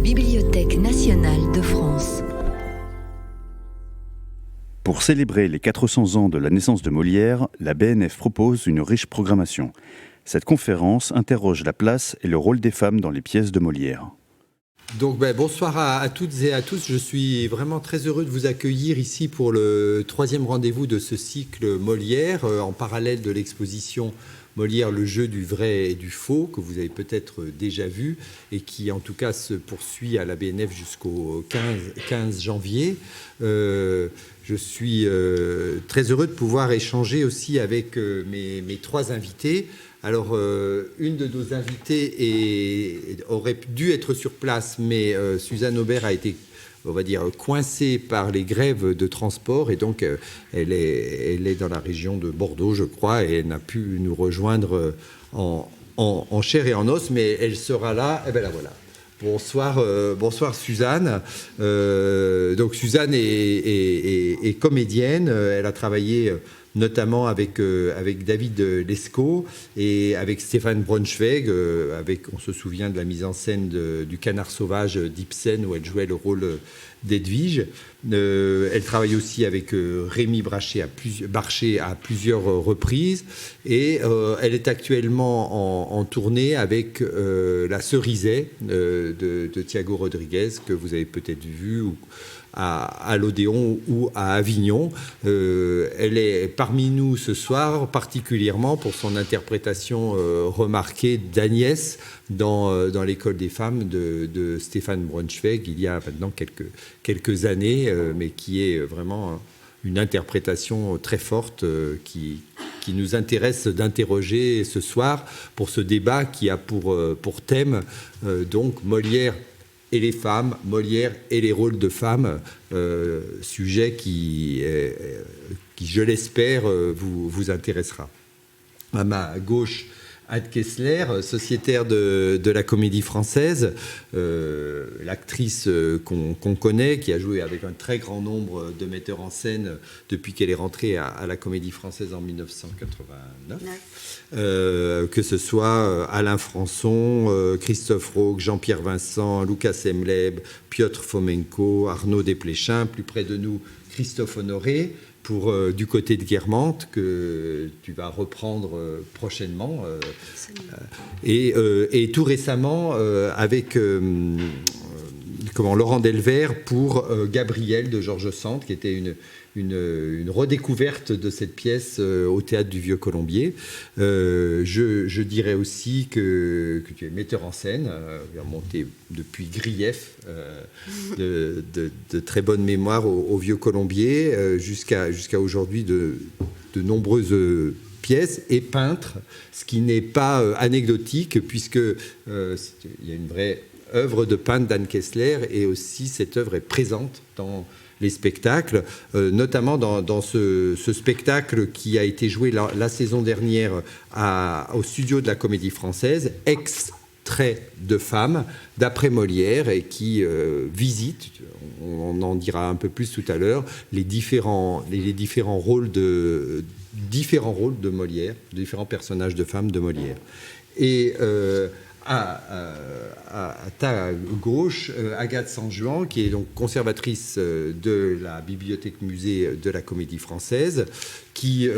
Bibliothèque nationale de France. Pour célébrer les 400 ans de la naissance de Molière, la BNF propose une riche programmation. Cette conférence interroge la place et le rôle des femmes dans les pièces de Molière. Donc bonsoir à toutes et à tous, je suis vraiment très heureux de vous accueillir ici pour le 3e rendez-vous de ce cycle Molière, en parallèle de l'exposition Molière, le jeu du vrai et du faux, que vous avez peut-être déjà vu et qui en tout cas se poursuit à la BNF jusqu'au 15 janvier. Je suis très heureux de pouvoir échanger aussi avec mes 3 invités. Alors, une de nos invitées aurait dû être sur place, mais Suzanne Aubert a été, on va dire, coincée par les grèves de transport, et donc elle est dans la région de Bordeaux, je crois, et elle n'a pu nous rejoindre en chair et en os, mais elle sera là, et bien la voilà. Bonsoir Suzanne. Donc Suzanne est comédienne, elle a travaillé notamment avec David Lescaut et avec Stéphane Braunschweig, on se souvient de la mise en scène du Canard sauvage d'Ibsen où elle jouait le rôle d'Edwige. Elle travaille aussi avec Rémi Brachet à plusieurs reprises et elle est actuellement en tournée avec La Cerisay de Thiago Rodriguez, que vous avez peut-être vu à l'Odéon ou à Avignon. Elle est parmi nous ce soir, particulièrement pour son interprétation remarquée d'Agnès dans l'école des femmes de Stéphane Braunschweig il y a maintenant quelques années, mais qui est vraiment une interprétation très forte qui nous intéresse d'interroger ce soir pour ce débat qui a pour thème donc Molière et les femmes, Molière et les rôles de femmes, sujet qui, je l'espère, vous intéressera. À ma gauche, Anne Kessler, sociétaire de la Comédie Française, l'actrice qu'on connaît, qui a joué avec un très grand nombre de metteurs en scène depuis qu'elle est rentrée à la Comédie Française en 1989. Que ce soit Alain Françon, Christophe Roque, Jean-Pierre Vincent, Lucas Emleb, Piotr Fomenko, Arnaud Desplechin, plus près de nous, Christophe Honoré, pour du côté de Guermantes, que tu vas reprendre prochainement. Et tout récemment, avec Laurent Delvert pour Gabriel de Georges Sand, qui était une redécouverte de cette pièce au Théâtre du Vieux-Colombier. Je dirais aussi que tu es metteur en scène, monté depuis Grief, de très bonne mémoire au Vieux-Colombier, jusqu'à aujourd'hui de nombreuses pièces, et peintre, ce qui n'est pas anecdotique, puisque il y a une vraie œuvre de peintre d'Anne Kessler, et aussi cette œuvre est présente dans les spectacles, notamment dans ce spectacle qui a été joué la saison dernière au studio de la Comédie Française, Extrait de femmes, d'après Molière, et qui visite, on en dira un peu plus tout à l'heure, les différents rôles de Molière, différents personnages de femmes de Molière. Et à ta gauche, Agathe Sanjuan, qui est donc conservatrice de la bibliothèque-musée de la Comédie Française, qui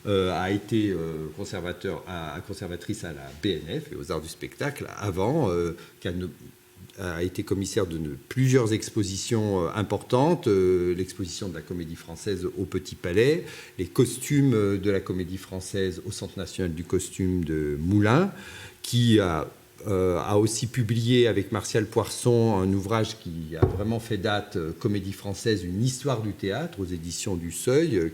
a été conservatrice à la BNF et aux Arts du Spectacle avant, qui a été commissaire de plusieurs expositions importantes, l'exposition de la Comédie Française au Petit Palais, les costumes de la Comédie Française au Centre national du costume de Moulins, qui a aussi publié avec Martial Poisson un ouvrage qui a vraiment fait date, Comédie Française, une histoire du théâtre, aux éditions du Seuil,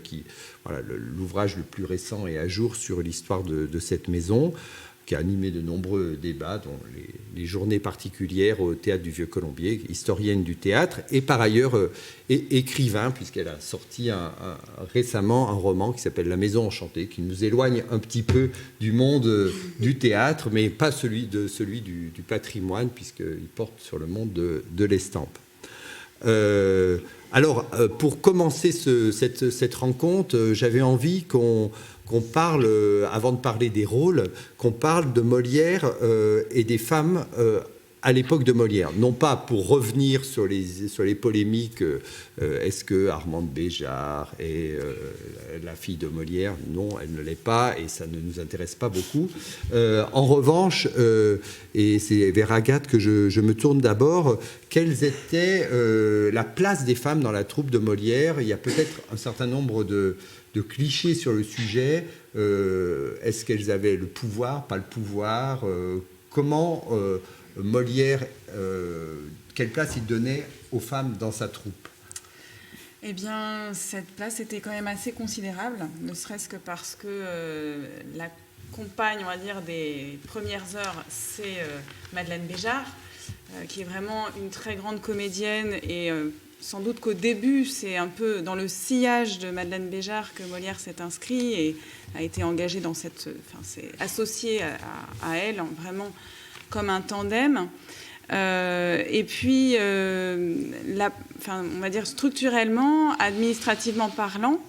l'ouvrage le plus récent et à jour sur l'histoire de cette maison, qui a animé de nombreux débats, dont les journées particulières au Théâtre du Vieux-Colombier, historienne du théâtre, et par ailleurs écrivain, puisqu'elle a sorti récemment un roman qui s'appelle La Maison Enchantée, qui nous éloigne un petit peu du monde du théâtre, mais pas celui du patrimoine, puisqu'il porte sur le monde de l'estampe. Alors, pour commencer cette rencontre, j'avais envie qu'on parle, avant de parler des rôles, qu'on parle de Molière et des femmes à l'époque de Molière, non pas pour revenir sur les polémiques, est-ce que Armande Béjart est la fille de Molière? Non, elle ne l'est pas, et ça ne nous intéresse pas beaucoup. En revanche, et c'est vers Agathe que je me tourne d'abord, quelle était la place des femmes dans la troupe de Molière? Il y a peut-être un certain nombre de clichés sur le sujet. Est-ce qu'elles avaient le pouvoir, pas le pouvoir? Comment Molière, quelle place il donnait aux femmes dans sa troupe? Eh bien, cette place était quand même assez considérable, ne serait-ce que parce que la compagne, on va dire, des premières heures, c'est Madeleine Béjart, qui est vraiment une très grande comédienne, et sans doute qu'au début, c'est un peu dans le sillage de Madeleine Béjart que Molière s'est inscrit et a été engagé dans cette... Enfin, c'est associé à elle, vraiment comme un tandem. Et puis, on va dire structurellement, administrativement parlant,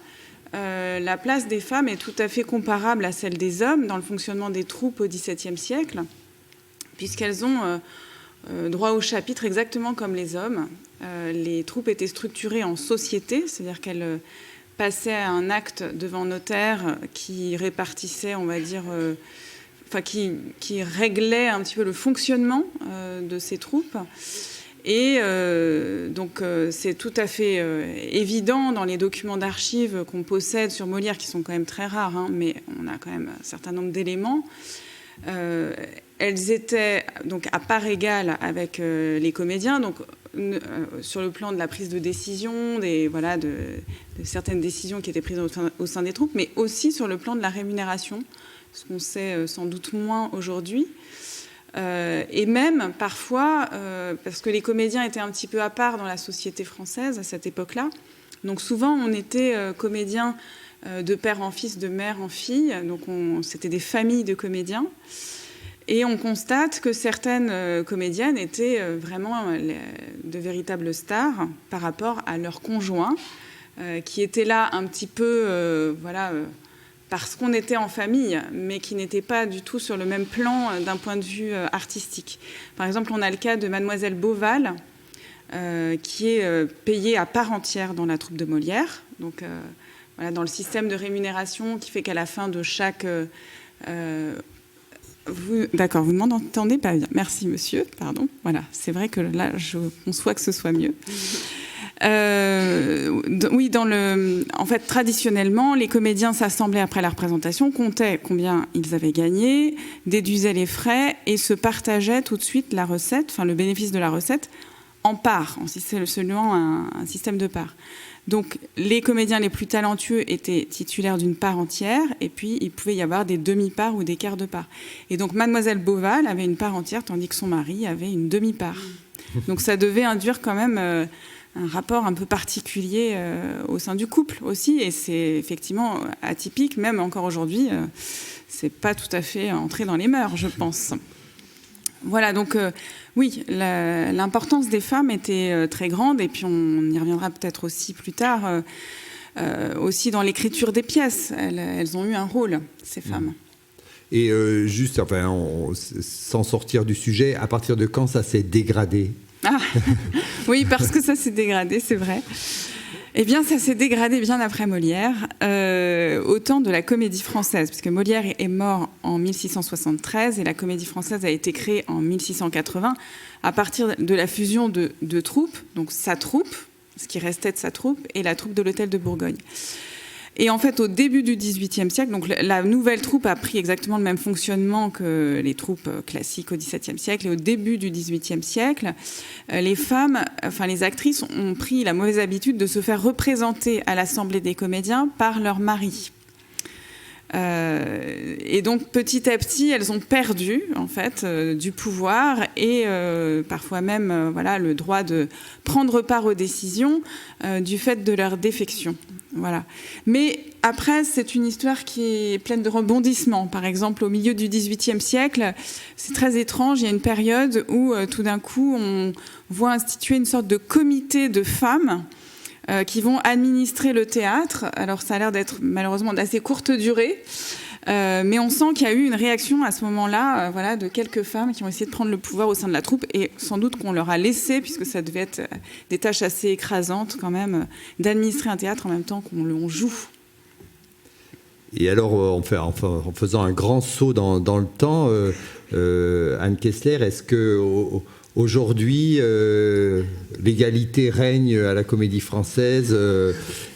la place des femmes est tout à fait comparable à celle des hommes dans le fonctionnement des troupes au XVIIe siècle, puisqu'elles ont droit au chapitre exactement comme les hommes. Les troupes étaient structurées en société, c'est-à-dire qu'elles passaient à un acte devant notaire qui répartissait, on va dire... qui réglait un petit peu le fonctionnement de ces troupes. Et donc, c'est tout à fait évident dans les documents d'archives qu'on possède sur Molière, qui sont quand même très rares, hein, mais on a quand même un certain nombre d'éléments. Elles étaient donc à part égale avec les comédiens, donc sur le plan de la prise de décision, de certaines décisions qui étaient prises au sein des troupes, mais aussi sur le plan de la rémunération, ce qu'on sait sans doute moins aujourd'hui. Et même parfois, parce que les comédiens étaient un petit peu à part dans la société française à cette époque-là, donc souvent on était comédiens de père en fils, de mère en fille, donc c'était des familles de comédiens. Et on constate que certaines comédiennes étaient vraiment de véritables stars par rapport à leurs conjoints, qui étaient là un petit peu... parce qu'on était en famille, mais qui n'étaient pas du tout sur le même plan d'un point de vue artistique. Par exemple, on a le cas de Mademoiselle Beauval, qui est payée à part entière dans la troupe de Molière. Donc, dans le système de rémunération qui fait qu'à la fin de chaque... D'accord, vous ne m'entendez pas bien. Merci, monsieur. Pardon. Voilà, c'est vrai que là, je conçois que ce soit mieux. Oui, en fait, traditionnellement, les comédiens s'assemblaient après la représentation, comptaient combien ils avaient gagné, déduisaient les frais et se partageaient tout de suite la recette, le bénéfice de la recette, en parts, selon un système de parts. Donc, les comédiens les plus talentueux étaient titulaires d'une part entière, et puis il pouvait y avoir des demi-parts ou des quarts de part. Et donc, Mademoiselle Beauval avait une part entière, tandis que son mari avait une demi-part. Donc, ça devait induire quand même un rapport un peu particulier au sein du couple aussi, et c'est effectivement atypique, même encore aujourd'hui, c'est pas tout à fait entré dans les mœurs, je pense. Voilà, donc oui, l'importance des femmes était très grande, et puis on y reviendra peut-être aussi plus tard, aussi dans l'écriture des pièces. Elles ont eu un rôle, ces femmes. Et juste, sans sortir du sujet, à partir de quand ça s'est dégradé? Oui, parce que ça s'est dégradé, c'est vrai. Eh bien, ça s'est dégradé bien après Molière, au temps de la Comédie Française, puisque Molière est mort en 1673 et la Comédie Française a été créée en 1680 à partir de la fusion de deux troupes, donc sa troupe, ce qui restait de sa troupe, et la troupe de l'Hôtel de Bourgogne. Et en fait, au début du XVIIIe siècle, donc la nouvelle troupe a pris exactement le même fonctionnement que les troupes classiques au XVIIe siècle. Et au début du XVIIIe siècle, les femmes, les actrices ont pris la mauvaise habitude de se faire représenter à l'Assemblée des comédiens par leur mari. Et donc, petit à petit, elles ont perdu, en fait, du pouvoir et parfois même le droit de prendre part aux décisions du fait de leur défection. Voilà. Mais après, c'est une histoire qui est pleine de rebondissements. Par exemple, au milieu du XVIIIe siècle, c'est très étrange. Il y a une période où, tout d'un coup, on voit instituer une sorte de comité de femmes qui vont administrer le théâtre. Alors, ça a l'air d'être malheureusement d'assez courte durée. Mais on sent qu'il y a eu une réaction à ce moment-là, voilà, de quelques femmes qui ont essayé de prendre le pouvoir au sein de la troupe, et sans doute qu'on leur a laissé, puisque ça devait être des tâches assez écrasantes quand même, d'administrer un théâtre en même temps qu'on joue. Et alors, en faisant un grand saut dans le temps, Anne Kessler, est-ce que aujourd'hui, l'égalité règne à la Comédie Française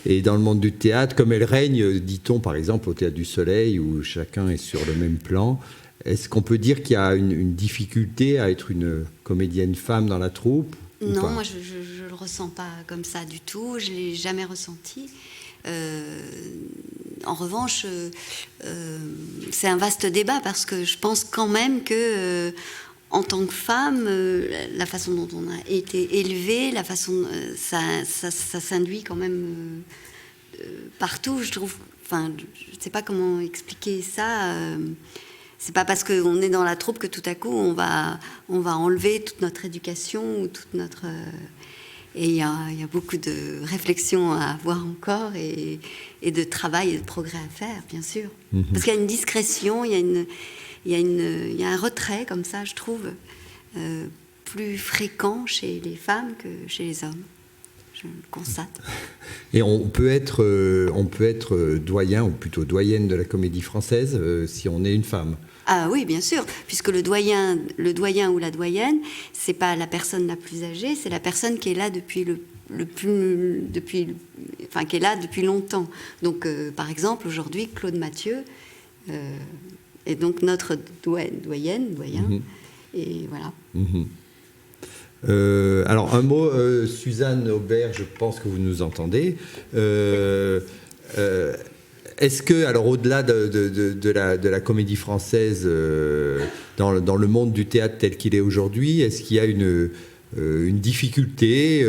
et dans le monde du théâtre, comme elle règne, dit-on, par exemple, au Théâtre du Soleil, où chacun est sur le même plan? Est-ce qu'on peut dire qu'il y a une difficulté à être une comédienne femme dans la troupe? Non, moi, je ne le ressens pas comme ça du tout. Je ne l'ai jamais ressenti. En revanche, c'est un vaste débat, parce que je pense quand même que... en tant que femme, la façon dont on a été élevée, la façon, ça s'induit quand même partout, je trouve. Enfin, je ne sais pas comment expliquer ça. C'est pas parce qu'on est dans la troupe que tout à coup on va enlever toute notre éducation ou toute notre. Et il y a beaucoup de réflexions à avoir encore et de travail et de progrès à faire, bien sûr. Mm-hmm. Parce qu'il y a une discrétion, il y a un retrait, comme ça, je trouve, plus fréquent chez les femmes que chez les hommes. Je le constate. Et on peut être doyen, ou plutôt doyenne de la Comédie Française, si on est une femme. Ah oui, bien sûr, puisque le doyen ou la doyenne, c'est pas la personne la plus âgée, c'est la personne qui est là depuis qui est là depuis longtemps. Donc, par exemple, aujourd'hui, Claude Mathieu est donc notre doyen. Mm-hmm. Et voilà. Mm-hmm. Alors, un mot, Suzanne Aubert, je pense que vous nous entendez. Est-ce que, alors au-delà de la Comédie Française, dans le monde du théâtre tel qu'il est aujourd'hui, est-ce qu'il y a une difficulté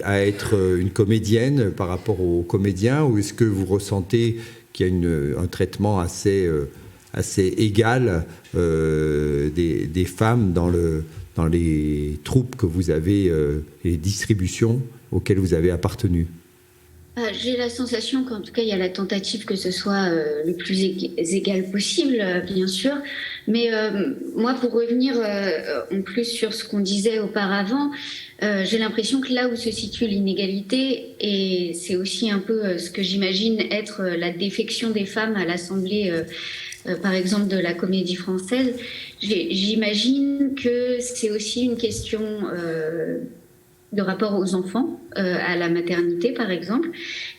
à être une comédienne par rapport aux comédiens, ou est-ce que vous ressentez qu'il y a un traitement assez égal des femmes dans les troupes que vous avez, les distributions auxquelles vous avez appartenu? J'ai la sensation qu'en tout cas, il y a la tentative que ce soit le plus égal possible, bien sûr. Mais moi, pour revenir en plus sur ce qu'on disait auparavant, j'ai l'impression que là où se situe l'inégalité, et c'est aussi un peu ce que j'imagine être la défection des femmes à l'Assemblée, par exemple, de la Comédie Française, j'imagine que c'est aussi une question... de rapport aux enfants, à la maternité par exemple.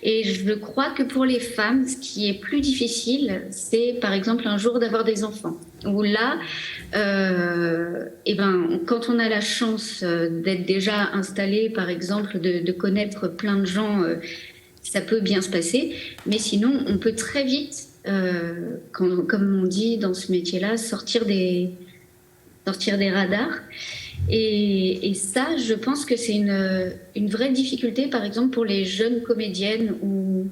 Et je crois que pour les femmes, ce qui est plus difficile, c'est par exemple un jour d'avoir des enfants. Où là, quand on a la chance d'être déjà installé, par exemple, de connaître plein de gens, ça peut bien se passer. Mais sinon, on peut très vite, comme on dit dans ce métier-là, sortir des radars. Et ça, je pense que c'est une vraie difficulté, par exemple, pour les jeunes comédiennes où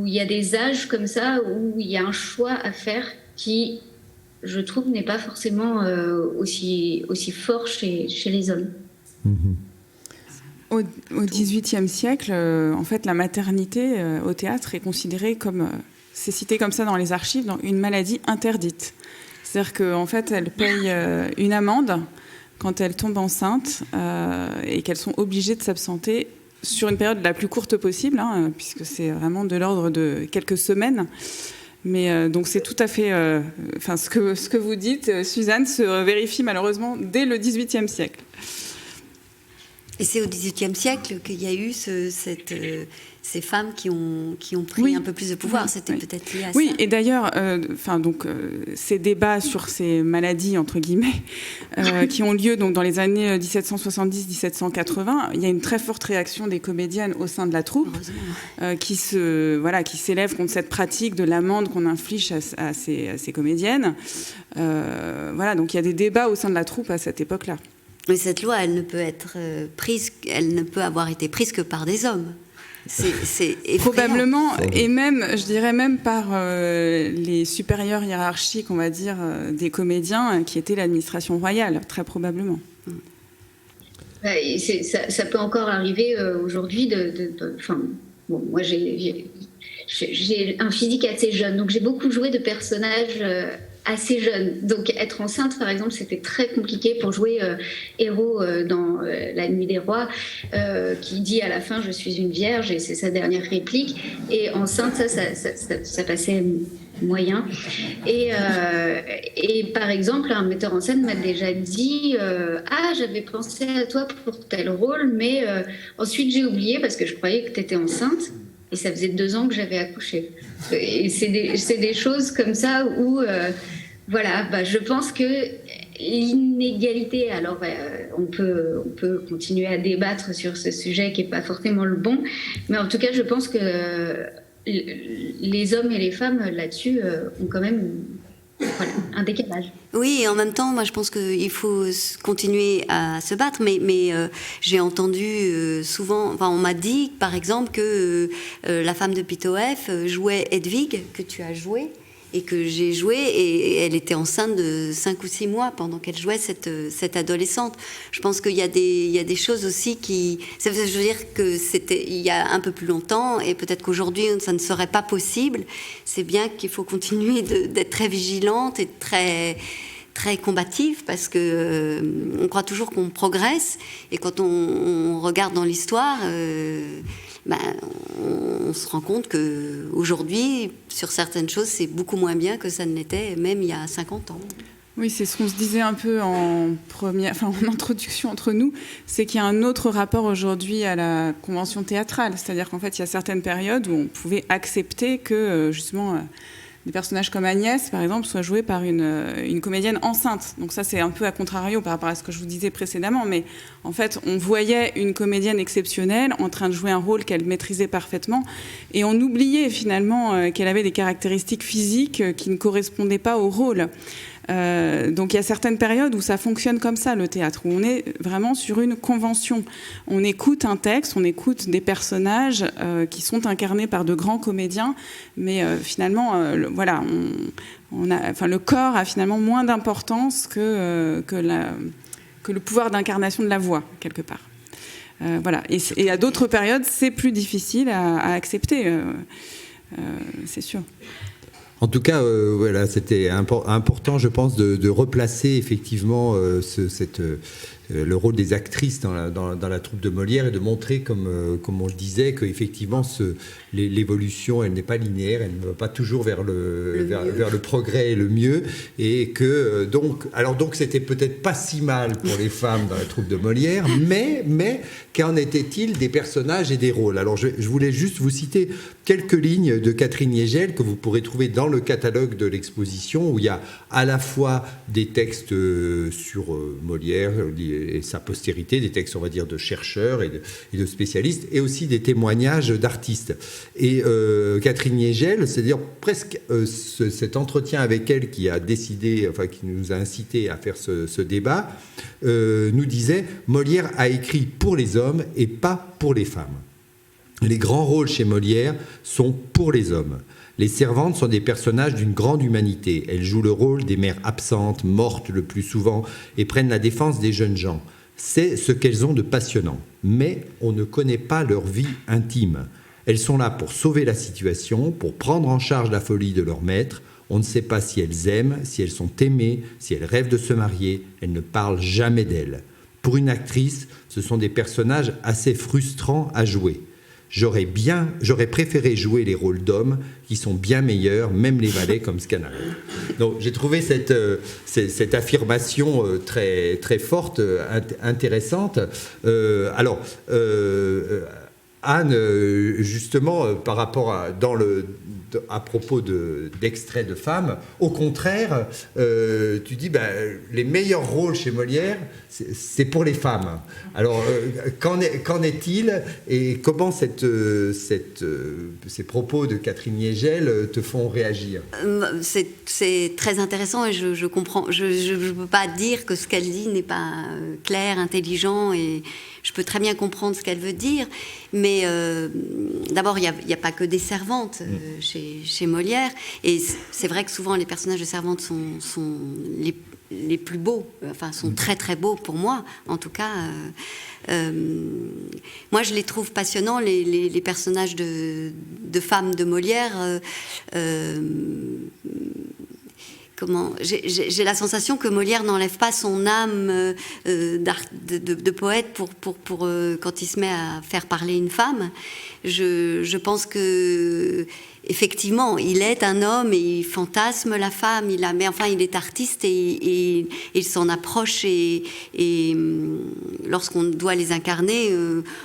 il y a des âges comme ça, où il y a un choix à faire qui, je trouve, n'est pas forcément aussi fort chez les hommes. Au XVIIIe siècle, en fait, la maternité au théâtre est considérée comme, c'est cité comme ça dans les archives, dans une maladie interdite. C'est-à-dire qu'en fait, elles payent une amende quand elles tombent enceintes et qu'elles sont obligées de s'absenter sur une période la plus courte possible, puisque c'est vraiment de l'ordre de quelques semaines. Mais donc c'est tout à fait... ce que vous dites, Suzanne, se vérifie malheureusement dès le XVIIIe siècle. Et c'est au XVIIIe siècle qu'il y a eu ces femmes qui ont pris un peu plus de pouvoir. C'était peut-être lié à ça. Oui, et d'ailleurs, ces débats sur ces maladies, entre guillemets, qui ont lieu donc, dans les années 1770-1780, il y a une très forte réaction des comédiennes au sein de la troupe qui s'élèvent contre cette pratique de l'amende qu'on inflige à ces comédiennes. Donc il y a des débats au sein de la troupe à cette époque-là. Mais cette loi, elle ne peut avoir été prise que par des hommes. C'est probablement, et même, je dirais même par les supérieurs hiérarchiques, on va dire, des comédiens, qui étaient l'administration royale, très probablement. Ça peut encore arriver aujourd'hui. Moi, j'ai un physique assez jeune, donc j'ai beaucoup joué de personnages assez jeunes. Donc être enceinte, par exemple, c'était très compliqué pour jouer Héros dans La Nuit des Rois, qui dit à la fin « Je suis une vierge » et c'est sa dernière réplique. Et enceinte, ça passait moyen. Et par exemple, un metteur en scène m'a déjà dit ah, j'avais pensé à toi pour tel rôle, mais ensuite j'ai oublié parce que je croyais que tu étais enceinte. Et ça faisait 2 ans que j'avais accouché. Et c'est des choses comme ça où, voilà, je pense que l'inégalité, alors on peut continuer à débattre sur ce sujet qui n'est pas forcément le bon, mais en tout cas, je pense que les hommes et les femmes, là-dessus, ont quand même un décalage. Oui, et en même temps, moi je pense qu'il faut continuer à se battre, mais j'ai entendu souvent, enfin on m'a dit par exemple que la femme de Pitoef jouait Hedwig, que tu as joué, et que j'ai joué, et elle était enceinte de 5 ou 6 mois pendant qu'elle jouait cette adolescente. Je pense qu'il y a des choses aussi qui... Ça veut dire que c'était il y a un peu plus longtemps, et peut-être qu'aujourd'hui ça ne serait pas possible. C'est bien qu'il faut continuer d'être très vigilante et très combative, parce que on croit toujours qu'on progresse, et quand on regarde dans l'histoire... on se rend compte qu'aujourd'hui, sur certaines choses, c'est beaucoup moins bien que ça ne l'était même il y a 50 ans. Oui, c'est ce qu'on se disait un peu en introduction entre nous, c'est qu'il y a un autre rapport aujourd'hui à la convention théâtrale. C'est-à-dire qu'en fait, il y a certaines périodes où on pouvait accepter que, justement... des personnages comme Agnès, par exemple, soient joués par une comédienne enceinte. Donc ça, c'est un peu à contrario par rapport à ce que je vous disais précédemment. Mais en fait, on voyait une comédienne exceptionnelle en train de jouer un rôle qu'elle maîtrisait parfaitement. Et on oubliait finalement qu'elle avait des caractéristiques physiques qui ne correspondaient pas au rôle. Donc il y a certaines périodes où ça fonctionne comme ça, le théâtre, où on est vraiment sur une convention. On écoute un texte, on écoute des personnages qui sont incarnés par de grands comédiens, mais finalement, voilà, le corps a finalement moins d'importance que le pouvoir d'incarnation de la voix, quelque part. Voilà. Et à d'autres périodes, c'est plus difficile à accepter, c'est sûr. En tout cas, voilà, c'était important, je pense, de replacer effectivement le rôle des actrices dans la troupe de Molière, et de montrer, comme on le disait, qu'effectivement l'évolution, elle n'est pas linéaire, elle ne va pas toujours vers le progrès et le mieux, et que donc c'était peut-être pas si mal pour les femmes dans la troupe de Molière, mais qu'en était-il des personnages et des rôles? Alors je voulais juste vous citer quelques lignes de Catherine Yegel que vous pourrez trouver dans le catalogue de l'exposition, où il y a à la fois des textes sur Molière et sa postérité, des textes, on va dire, de chercheurs et de spécialistes, et aussi des témoignages d'artistes. Et Catherine Yegel, c'est-à-dire presque cet entretien avec elle qui nous a incité à faire ce débat, nous disait « Molière a écrit pour les hommes et pas pour les femmes. Les grands rôles chez Molière sont pour les hommes. Les servantes sont des personnages d'une grande humanité. Elles jouent le rôle des mères absentes, mortes le plus souvent, et prennent la défense des jeunes gens. C'est ce qu'elles ont de passionnant. Mais on ne connaît pas leur vie intime. Elles sont là pour sauver la situation, pour prendre en charge la folie de leur maître. On ne sait pas si elles aiment, si elles sont aimées, si elles rêvent de se marier. Elles ne parlent jamais d'elles. Pour une actrice, ce sont des personnages assez frustrants à jouer. J'aurais préféré jouer les rôles d'hommes qui sont bien meilleurs, même les valets comme Scanal. Donc j'ai trouvé cette affirmation très, très forte, intéressante. Anne, justement, par rapport à propos d'extraits de femmes, au contraire, tu dis les meilleurs rôles chez Molière, c'est pour les femmes. Alors, qu'en est-il, et comment ces propos de Catherine Yegel te font réagir? C'est très intéressant, et je comprends. Je ne peux pas dire que ce qu'elle dit n'est pas clair, intelligent, et je peux très bien comprendre ce qu'elle veut dire, mais d'abord, il n'y a pas que des servantes chez Molière, et c'est vrai que souvent les personnages de servantes sont les plus beaux, enfin sont très très beaux pour moi, en tout cas. Moi, je les trouve passionnants, les personnages de femmes de Molière. J'ai la sensation que Molière n'enlève pas son âme de poète pour quand il se met à faire parler une femme. Je pense que effectivement, il est un homme et il fantasme la femme. Mais enfin, il est artiste et il s'en approche. Et lorsqu'on doit les incarner,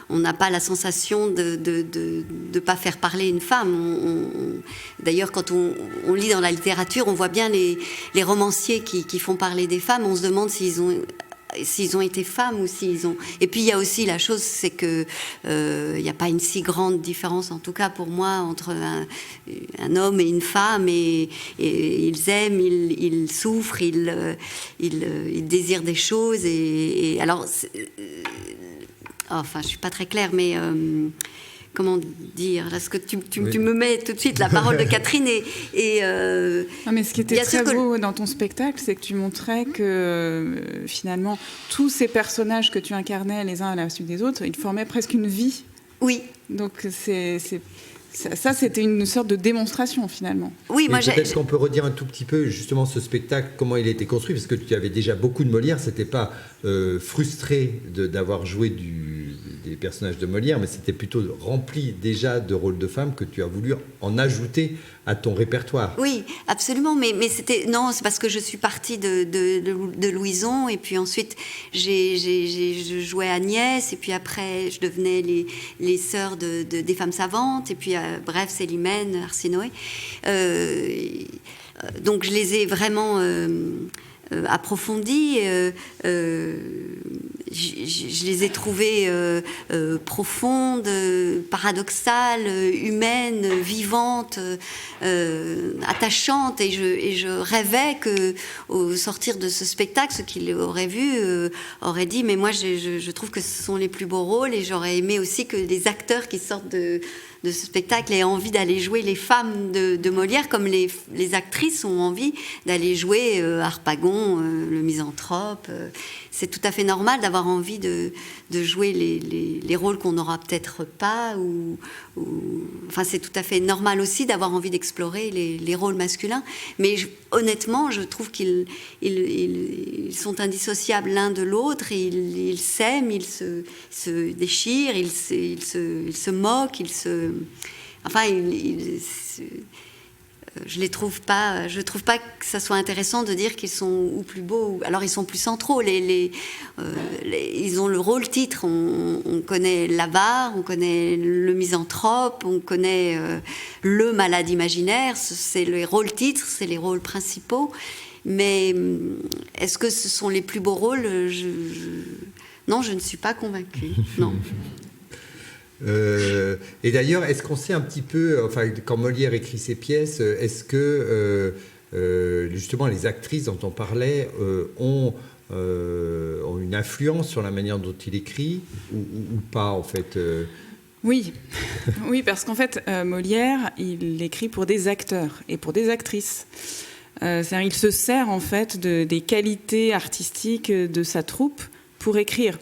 on n'a pas la sensation de pas faire parler une femme. D'ailleurs, quand on lit dans la littérature, on voit bien les romanciers qui font parler des femmes. On se demande s'ils ont été femmes ou s'ils ont... Et puis il y a aussi la chose, c'est que il n'y a pas une si grande différence, en tout cas pour moi, entre un homme et une femme, et ils aiment, ils souffrent, ils désirent des choses, et alors... enfin, je suis pas très claire, mais... comment dire, parce que tu me mets tout de suite la parole de Catherine Non, mais ce qui était très beau dans ton spectacle, c'est que tu montrais que finalement tous ces personnages que tu incarnais les uns à la suite des autres, ils formaient presque une vie. Oui. Donc ça, c'était une sorte de démonstration finalement. Oui, moi peut-être qu'on peut redire un tout petit peu justement ce spectacle, comment il a été construit, parce que tu avais déjà beaucoup de Molière, c'était pas frustré d'avoir joué des personnages de Molière, mais c'était plutôt rempli déjà de rôles de femmes que tu as voulu en ajouter à ton répertoire. Oui, absolument, mais c'est parce que je suis partie de Louison, et puis ensuite je jouais Agnès, et puis après je devenais les sœurs des femmes savantes, et puis bref, Célimène, Arsinoé. Donc je les ai vraiment approfondies. Je les ai trouvées profondes, paradoxales, humaines, vivantes, attachantes. Et je rêvais qu'au sortir de ce spectacle, ceux qui l'auraient vu auraient dit « Mais moi, je trouve que ce sont les plus beaux rôles ». Et j'aurais aimé aussi que les acteurs qui sortent de ce spectacle aient envie d'aller jouer les femmes de Molière, comme les actrices ont envie d'aller jouer Harpagon, le misanthrope. C'est tout à fait normal d'avoir envie de jouer les rôles qu'on n'aura peut-être pas. Enfin, c'est tout à fait normal aussi d'avoir envie d'explorer les rôles masculins. Mais honnêtement, je trouve qu'ils sont indissociables l'un de l'autre. Ils s'aiment, ils se déchirent, ils se moquent, enfin, je trouve pas que ça soit intéressant de dire qu'ils sont ou plus beaux. Alors ils sont plus centraux. Ils ont le rôle titre. On connaît l'avare, on connaît le misanthrope, on connaît le malade imaginaire. C'est les rôles titres, c'est les rôles principaux. Mais est-ce que ce sont les plus beaux rôles ? Non, je ne suis pas convaincue. Non. Et d'ailleurs, est-ce qu'on sait un petit peu, enfin, quand Molière écrit ses pièces, est-ce que justement les actrices dont on parlait ont une influence sur la manière dont il écrit ou pas en fait Oui, parce qu'en fait, Molière, il écrit pour des acteurs et pour des actrices. C'est-à-dire, il se sert en fait des qualités artistiques de sa troupe pour écrire.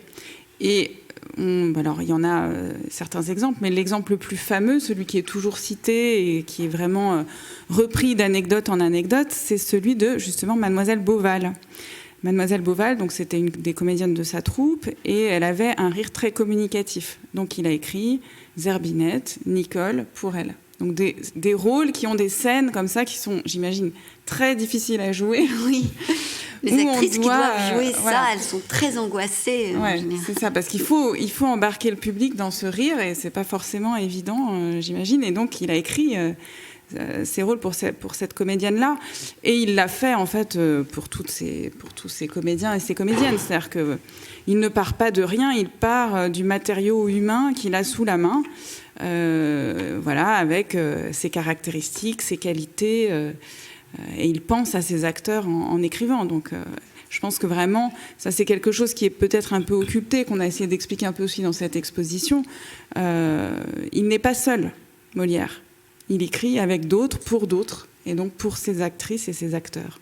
Et alors, il y en a certains exemples, mais l'exemple le plus fameux, celui qui est toujours cité et qui est vraiment repris d'anecdote en anecdote, c'est celui de, justement, Mademoiselle Beauval. Mademoiselle Beauval, donc, c'était une des comédiennes de sa troupe, et elle avait un rire très communicatif. Donc, il a écrit Zerbinette, Nicole, pour elle. Donc, des rôles qui ont des scènes comme ça, qui sont, j'imagine, très difficiles à jouer. Oui. Les actrices qui doivent jouer ça, elles sont très angoissées. Ouais, c'est ça, parce qu'il faut embarquer le public dans ce rire, et c'est pas forcément évident, j'imagine. Et donc, il a écrit ces rôles pour cette comédienne-là, et il l'a fait en fait pour tous ces comédiens et ces comédiennes. C'est-à-dire que il ne part pas de rien, il part du matériau humain qu'il a sous la main, voilà, avec ses caractéristiques, ses qualités. Et il pense à ses acteurs en écrivant. Donc, je pense que vraiment, ça c'est quelque chose qui est peut-être un peu occulté, qu'on a essayé d'expliquer un peu aussi dans cette exposition. Il n'est pas seul, Molière. Il écrit avec d'autres, pour d'autres, et donc pour ses actrices et ses acteurs.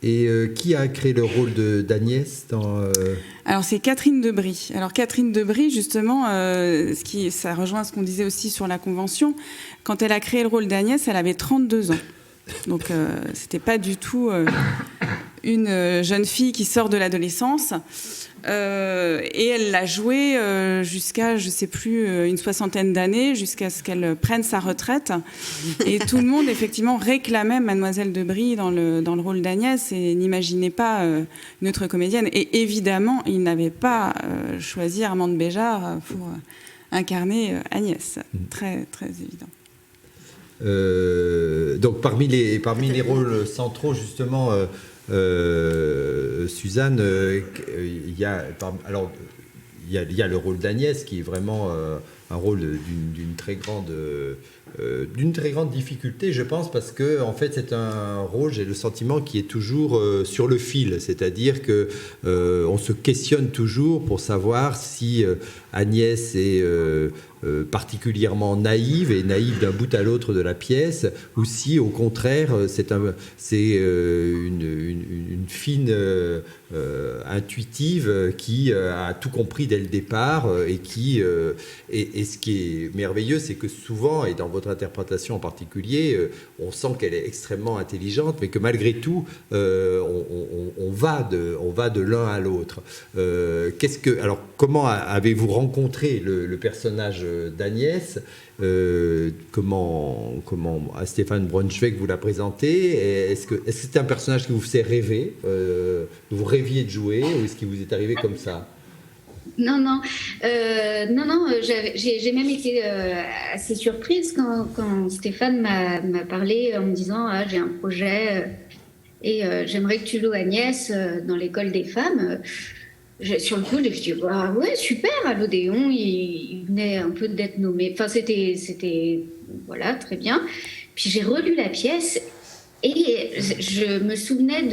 Et qui a créé le rôle d'Agnès dans... Alors, c'est Catherine Debry. Alors, Catherine Debry, justement, ça rejoint ce qu'on disait aussi sur la Convention. Quand elle a créé le rôle d'Agnès, elle avait 32 ans. Donc, c'était pas du tout une jeune fille qui sort de l'adolescence. Et elle l'a joué jusqu'à, je sais plus, une soixantaine d'années, jusqu'à ce qu'elle prenne sa retraite. Et tout le monde, effectivement, réclamait Mademoiselle Debry dans le rôle d'Agnès et n'imaginait pas une autre comédienne. Et évidemment, il n'avait pas choisi Armande Béjart pour incarner Agnès. Très, très évident. Donc, parmi les rôles centraux, justement... Suzanne, il y a le rôle d'Agnès qui est vraiment un rôle d'une très grande difficulté, je pense, parce que en fait c'est un rôle, j'ai le sentiment, qui est toujours sur le fil, c'est-à-dire que on se questionne toujours pour savoir si Agnès est particulièrement naïve d'un bout à l'autre de la pièce, ou si au contraire c'est une fine intuitive qui a tout compris dès le départ et ce qui est merveilleux, c'est que souvent, et dans votre interprétation en particulier, on sent qu'elle est extrêmement intelligente, mais que malgré tout on va de l'un à l'autre. Alors comment avez-vous rencontré le personnage d'Agnès? Comment Stéphane Braunschweig vous l'a présenté? Est-ce que c'est un personnage qui vous faisait rêver, vous rêviez de jouer, ou est-ce qu'il vous est arrivé comme ça? Non, j'ai même été assez surprise quand Stéphane m'a parlé en me disant j'ai un projet et j'aimerais que tu joues Agnès dans l'école des femmes. Sur le coup, je me suis dit, ouais, super, à l'Odéon, il venait un peu d'être nommé. Enfin, c'était voilà, très bien. Puis j'ai relu la pièce et je me souvenais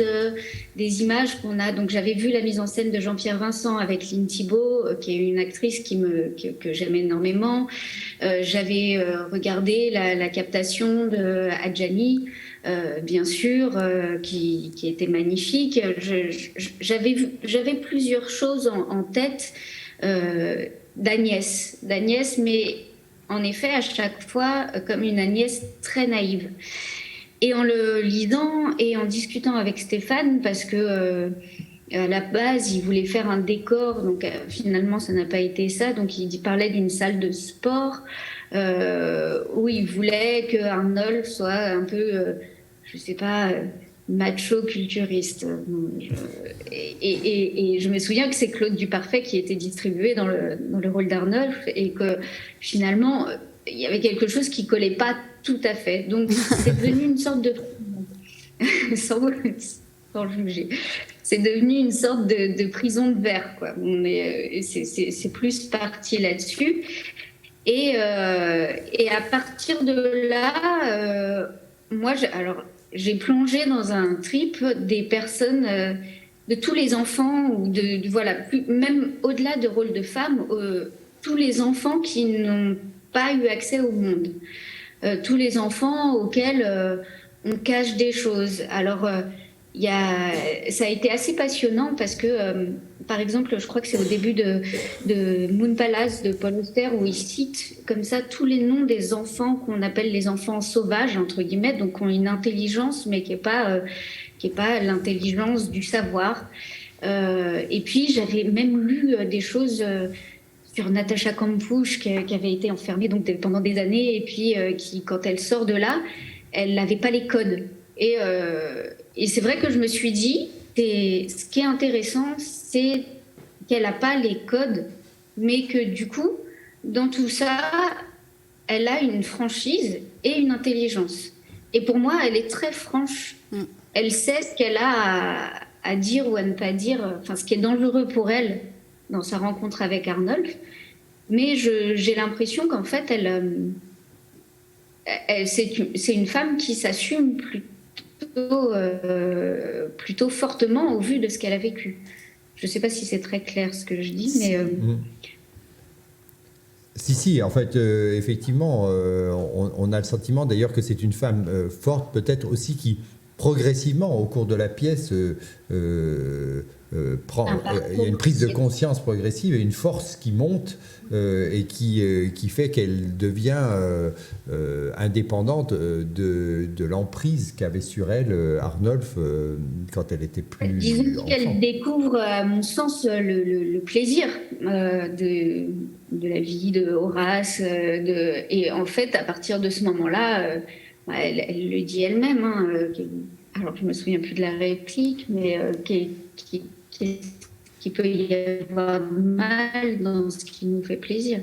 des images qu'on a. Donc, j'avais vu la mise en scène de Jean-Pierre Vincent avec Lynne Thibault, qui est une actrice que j'aime énormément. J'avais regardé la captation de Adjani, bien sûr, qui était magnifique. J'avais plusieurs choses en tête d'Agnès, mais en effet, à chaque fois, comme une Agnès très naïve. Et en le lisant et en discutant avec Stéphane, parce que à la base, il voulait faire un décor, donc finalement, ça n'a pas été ça. Donc, il parlait d'une salle de sport où il voulait que Arnolphe soit un peu, je sais pas, macho culturiste. Et je me souviens que c'est Claude Duparfait qui était distribué dans le rôle d'Arnolphe et que finalement, il y avait quelque chose qui collait pas tout à fait. Donc, c'est devenu une sorte de... sans juger. C'est devenu une sorte de prison de verre, quoi. C'est plus parti là-dessus. Et à partir de là, moi, j'ai plongé dans un trip des personnes, de tous les enfants, ou voilà, même au-delà de rôle de femme, tous les enfants qui n'ont pas eu accès au monde. Tous les enfants auxquels on cache des choses. Alors, ça a été assez passionnant parce que, par exemple, je crois que c'est au début de Moon Palace de Paul Auster où il cite comme ça tous les noms des enfants qu'on appelle les enfants sauvages, entre guillemets, donc qui ont une intelligence, mais qui est pas l'intelligence du savoir. Et puis, j'avais même lu des choses sur Natacha Kampusch qui avait été enfermée donc, pendant des années et puis qui, quand elle sort de là, elle n'avait pas les codes. Et c'est vrai que je me suis dit, ce qui est intéressant, c'est qu'elle n'a pas les codes, mais que du coup, dans tout ça, elle a une franchise et une intelligence. Et pour moi, elle est très franche. Elle sait ce qu'elle a à dire ou à ne pas dire, enfin, ce qui est dangereux pour elle dans sa rencontre avec Arnolphe. Mais j'ai l'impression qu'en fait, c'est une femme qui s'assume plutôt fortement au vu de ce qu'elle a vécu. Je ne sais pas si c'est très clair ce que je dis, mais... Si, en fait, effectivement, on a le sentiment d'ailleurs que c'est une femme forte, peut-être aussi qui progressivement, au cours de la pièce, il y a une prise de conscience progressive et une force qui monte et qui fait qu'elle devient indépendante de l'emprise qu'avait sur elle Arnolphe quand elle était plus Disons qu'elle enfant. découvre, à mon sens, le plaisir de la vie de Horace. Et en fait, à partir de ce moment-là, elle le dit elle-même. Alors, je me souviens plus de la réplique, mais qu'il peut y avoir de mal dans ce qui nous fait plaisir.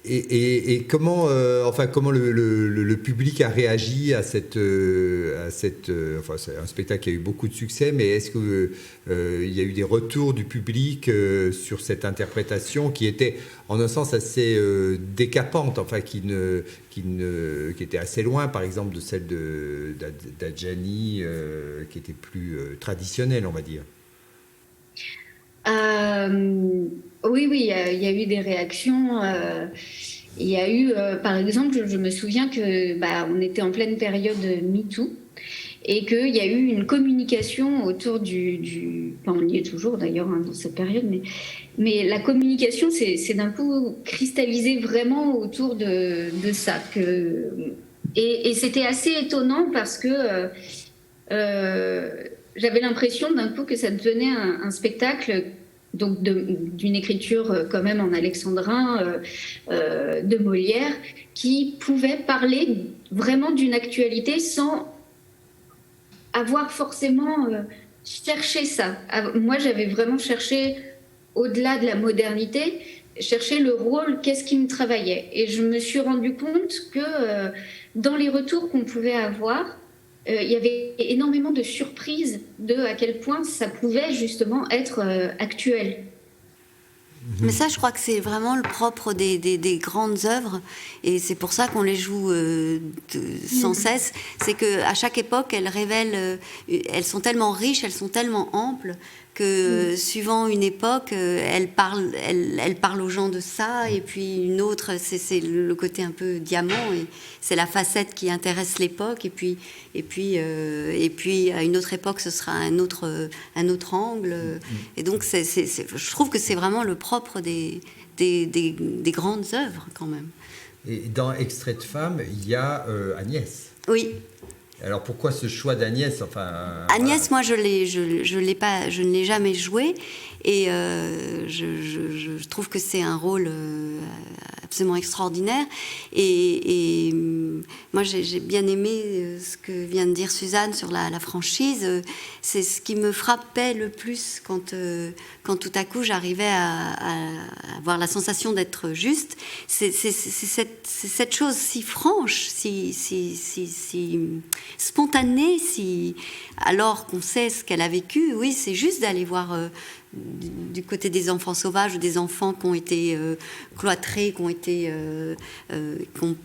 Et comment, comment le public a réagi à cette enfin, c'est un spectacle qui a eu beaucoup de succès, mais est-ce que il y a eu des retours du public sur cette interprétation qui était, en un sens, assez décapante, enfin qui était assez loin, par exemple, de celle d'Adjani, qui était plus traditionnelle, on va dire. Oui, il y a eu des réactions. Il y a eu, par exemple, je me souviens que on était en pleine période MeToo et qu'il y a eu une communication autour enfin, on y est toujours d'ailleurs dans cette période, mais la communication c'est d'un coup cristallisé vraiment autour de ça. Et c'était assez étonnant parce que j'avais l'impression d'un coup que ça devenait un spectacle donc d'une écriture quand même en alexandrin de Molière qui pouvait parler vraiment d'une actualité sans avoir forcément cherché ça. Moi, j'avais vraiment cherché, au-delà de la modernité, chercher le rôle, qu'est-ce qui me travaillait. Et je me suis rendu compte que dans les retours qu'on pouvait avoir, il y avait énormément de surprises à quel point ça pouvait justement être actuel. Mais ça, je crois que c'est vraiment le propre des grandes œuvres, et c'est pour ça qu'on les joue sans cesse. C'est qu'à chaque époque, elles révèlent, elles sont tellement riches, elles sont tellement amples, que suivant une époque, elle parle aux gens de ça, et puis une autre, c'est le côté un peu diamant, et c'est la facette qui intéresse l'époque, et puis à une autre époque, ce sera un autre angle. Et donc, je trouve que c'est vraiment le propre des grandes œuvres, quand même. Et dans Extrait de femme, il y a Agnès. Oui. Alors pourquoi ce choix d'Agnès? Agnès, moi je ne l'ai jamais joué, et je trouve que c'est un rôle absolument extraordinaire, et moi j'ai bien aimé ce que vient de dire Suzanne sur la franchise. C'est ce qui me frappait le plus quand tout à coup j'arrivais à avoir la sensation d'être juste. C'est cette chose si franche, si spontanée, alors qu'on sait ce qu'elle a vécu. Oui, c'est juste d'aller voir du côté des enfants sauvages ou des enfants qui ont été cloîtrés, qui n'ont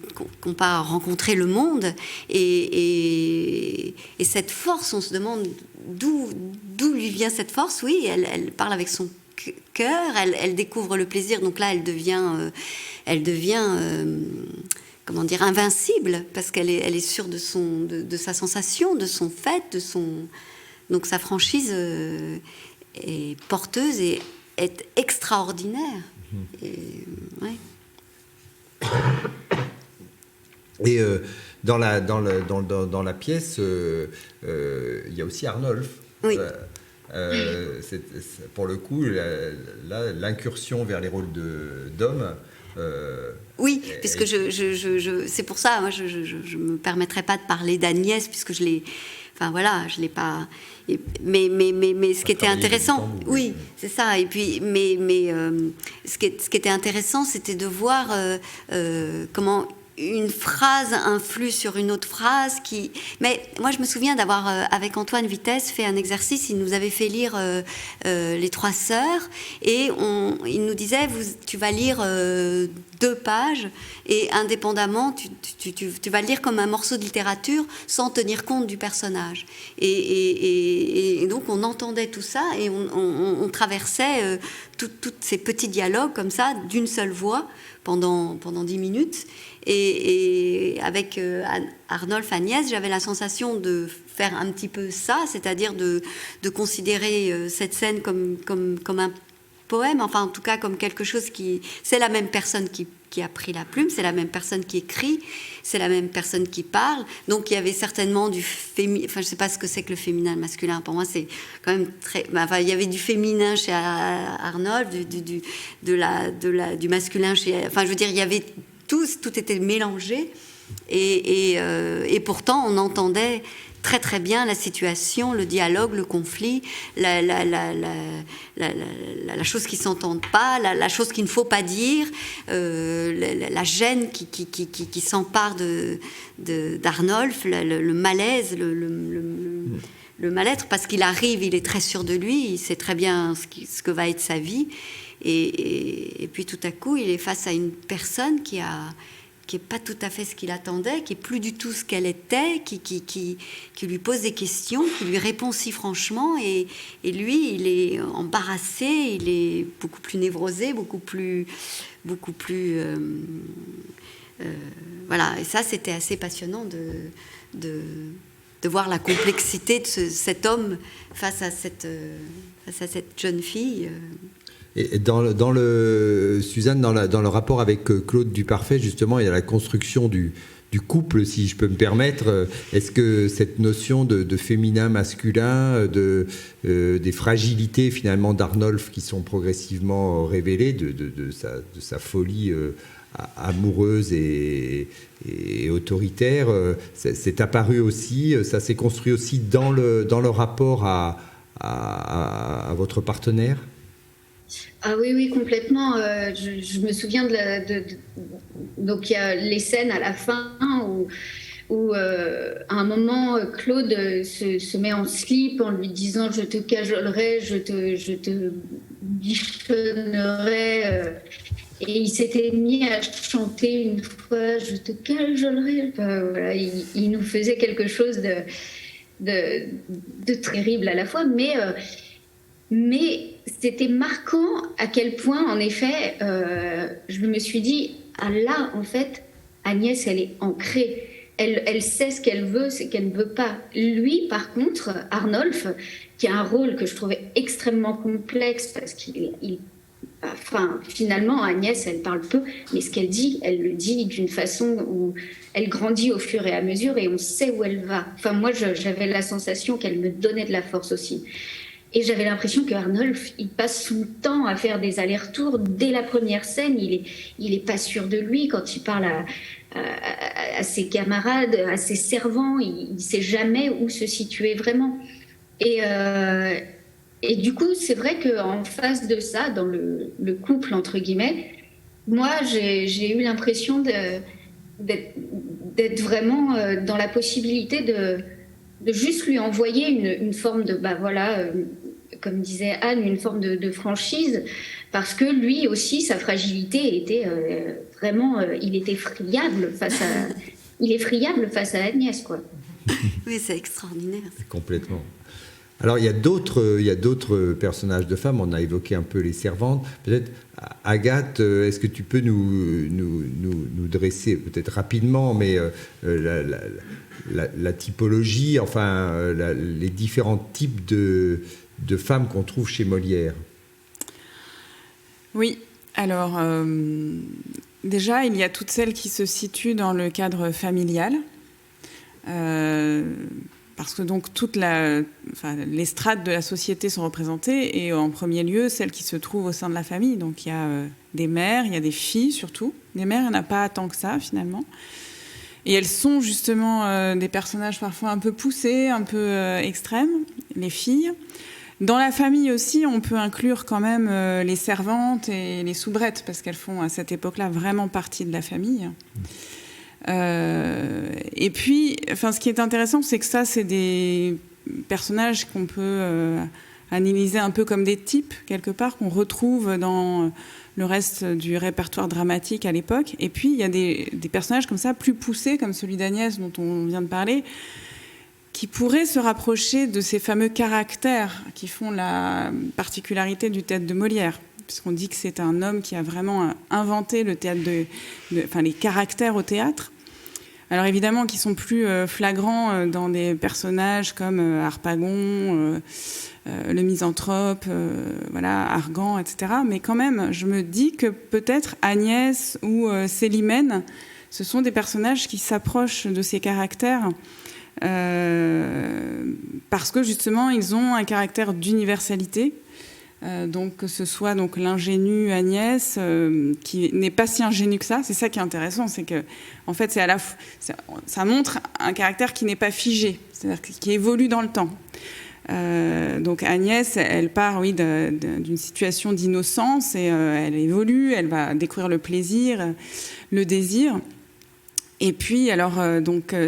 pas rencontré le monde, et cette force, on se demande d'où lui vient cette force. Oui, elle parle avec son cœur, elle découvre le plaisir, donc là elle devient comment dire, invincible, parce qu'elle est sûre de sa sensation, de son fait, donc sa franchise est porteuse et est extraordinaire. Et dans la pièce, il y a aussi Arnolphe. Oui. Pour le coup, l'incursion vers les rôles d'hommes. Oui, puisque c'est pour ça, moi, je me permettrai pas de parler d'Agnès, puisque je l'ai pas. Mais ce qui était intéressant, oui, c'est ça. Et puis, ce qui était intéressant, c'était de voir comment une phrase influe sur une autre phrase. Mais moi, je me souviens d'avoir, avec Antoine Vitesse, fait un exercice. Il nous avait fait lire Les Trois Sœurs, et il nous disait, tu vas lire 2 pages, et indépendamment, tu vas le lire comme un morceau de littérature sans tenir compte du personnage. Et donc, on entendait tout ça, et on traversait tous ces petits dialogues comme ça, d'une seule voix, pendant 10 minutes. Et avec Arnolphe, Agnès, j'avais la sensation de faire un petit peu ça, c'est-à-dire de considérer cette scène comme un poème, enfin en tout cas comme quelque chose qui... C'est la même personne qui a pris la plume, c'est la même personne qui écrit, c'est la même personne qui parle. Donc il y avait certainement du féminin... Enfin je ne sais pas ce que c'est que le féminin et le masculin. Pour moi c'est quand même très... Enfin il y avait du féminin chez Arnolphe, du masculin chez... Enfin je veux dire, il y avait tout était mélangé. Et pourtant on entendait très très bien la situation, le dialogue, le conflit, la chose qui s'entende pas, la chose qu'il ne faut pas dire, la gêne qui s'empare d'Arnolphe, le malaise, le mal-être, parce qu'il arrive, il est très sûr de lui, il sait très bien ce que va être sa vie, et puis tout à coup il est face à une personne qui est pas tout à fait ce qu'il attendait, qui est plus du tout ce qu'elle était, qui lui pose des questions, qui lui répond si franchement, et lui, il est embarrassé, il est beaucoup plus névrosé, beaucoup plus voilà. Et ça, c'était assez passionnant de voir la complexité de cet homme face à cette jeune fille. Et Suzanne, dans le rapport avec Claude Duparfait, justement, il y a la construction du couple, si je peux me permettre. Est-ce que cette notion de féminin, masculin, des fragilités finalement d'Arnolphe qui sont progressivement révélées, de sa folie amoureuse et autoritaire, c'est apparu aussi, ça s'est construit aussi dans le rapport à votre partenaire? Ah oui, complètement. Je me souviens donc il y a les scènes à la fin où à un moment Claude se met en slip en lui disant je te cajolerai, je te bichonnerai, et il s'était mis à chanter une fois je te cajolerai. Voilà, il nous faisait quelque chose de terrible à la fois, mais c'était marquant à quel point, en effet, je me suis dit, ah là, en fait, Agnès, elle est ancrée. Elle sait ce qu'elle veut, ce qu'elle ne veut pas. Lui, par contre, Arnolphe, qui a un rôle que je trouvais extrêmement complexe, parce enfin, finalement, Agnès, elle parle peu, mais ce qu'elle dit, elle le dit d'une façon où elle grandit au fur et à mesure et on sait où elle va. Enfin, moi, j'avais la sensation qu'elle me donnait de la force aussi. Et j'avais l'impression qu'Arnolphe, il passe son temps à faire des allers-retours. Dès la première scène, il est pas sûr de lui quand il parle à ses camarades, à ses servants. Il ne sait jamais où se situer vraiment. Et du coup, c'est vrai qu'en face de ça, dans le couple, entre guillemets, moi, j'ai eu l'impression d'être vraiment dans la possibilité de juste lui envoyer une forme de... comme disait Anne, une forme de franchise, parce que lui aussi, sa fragilité était vraiment... il était friable il est friable face à Agnès, quoi. Oui, c'est extraordinaire. Complètement. Alors, il y a d'autres personnages de femmes. On a évoqué un peu les servantes. Peut-être, Agathe, est-ce que tu peux nous dresser, peut-être rapidement, mais la typologie, enfin, les différents types de femmes qu'on trouve chez Molière? Oui, alors, déjà, il y a toutes celles qui se situent dans le cadre familial. Parce que donc les strates de la société sont représentées, et en premier lieu celles qui se trouvent au sein de la famille. Donc il y a des mères, il y a des filles surtout. Des mères, il n'y en a pas tant que ça finalement. Et elles sont justement des personnages parfois un peu poussés, un peu extrêmes, les filles. Dans la famille aussi, on peut inclure quand même les servantes et les soubrettes, parce qu'elles font à cette époque-là vraiment partie de la famille. Et puis, ce qui est intéressant, c'est que ça, c'est des personnages qu'on peut analyser un peu comme des types, quelque part, qu'on retrouve dans le reste du répertoire dramatique à l'époque. Et puis, il y a des personnages comme ça, plus poussés, comme celui d'Agnès, dont on vient de parler, qui pourraient se rapprocher de ces fameux caractères qui font la particularité du théâtre de Molière. puisqu'on dit que c'est un homme qui a vraiment inventé le théâtre les caractères au théâtre. Alors évidemment, qui sont plus flagrants dans des personnages comme Harpagon, le misanthrope, Argan, etc. Mais quand même, je me dis que peut-être Agnès ou Célimène, ce sont des personnages qui s'approchent de ces caractères parce que justement, ils ont un caractère d'universalité. Donc que ce soit donc l'ingénue Agnès qui n'est pas si ingénue que ça, c'est ça qui est intéressant, c'est que en fait ça montre un caractère qui n'est pas figé, c'est-à-dire qui évolue dans le temps. Donc Agnès, elle part d'une situation d'innocence et elle évolue, elle va découvrir le plaisir, le désir. Et puis alors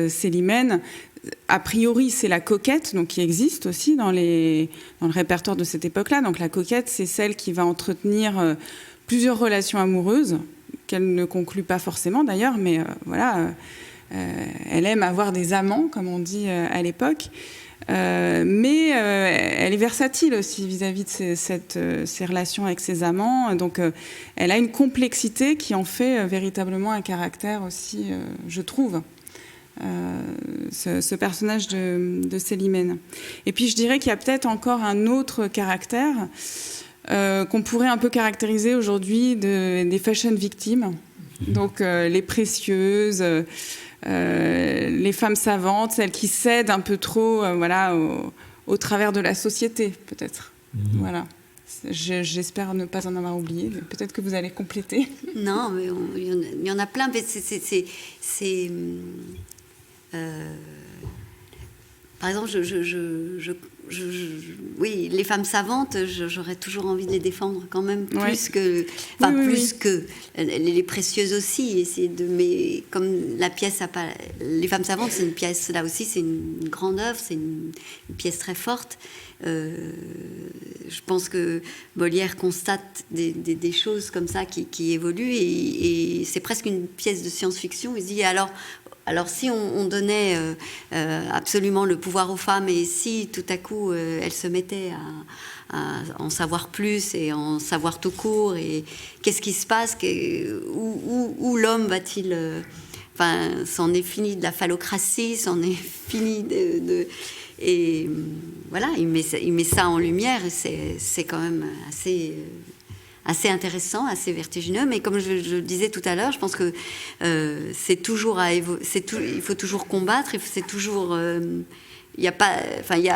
Célimène, a priori, c'est la coquette, donc qui existe aussi dans le répertoire de cette époque-là. Donc la coquette, c'est celle qui va entretenir plusieurs relations amoureuses, qu'elle ne conclut pas forcément d'ailleurs, mais elle aime avoir des amants, comme on dit à l'époque. Mais elle est versatile aussi vis-à-vis de ces relations avec ses amants. Donc elle a une complexité qui en fait véritablement un caractère aussi, je trouve. Ce personnage de Célimène. Et puis je dirais qu'il y a peut-être encore un autre caractère qu'on pourrait un peu caractériser aujourd'hui des fashion victimes. Donc les précieuses, les femmes savantes, celles qui cèdent un peu trop au travers de la société, peut-être. Voilà. J'espère ne pas en avoir oublié. Peut-être que vous allez compléter. Non, mais il y en a plein. Mais c'est par exemple, oui, les femmes savantes, j'aurais toujours envie de les défendre quand même plus que, que les précieuses aussi. Mais comme la pièce a pas, les femmes savantes, c'est une pièce là aussi, c'est une grande œuvre, c'est une pièce très forte. Je pense que Molière constate des choses comme ça qui évoluent et c'est presque une pièce de science-fiction. Il se dit alors si on donnait absolument le pouvoir aux femmes et si tout à coup elles se mettaient à en savoir plus et en savoir tout court, et qu'est-ce qui se passe, où l'homme va-t-il... c'en est fini de la phallocratie, c'en est fini et voilà, il met ça en lumière et c'est quand même assez intéressant, assez vertigineux, mais comme je le disais tout à l'heure, je pense que c'est toujours il faut toujours combattre, c'est toujours il y a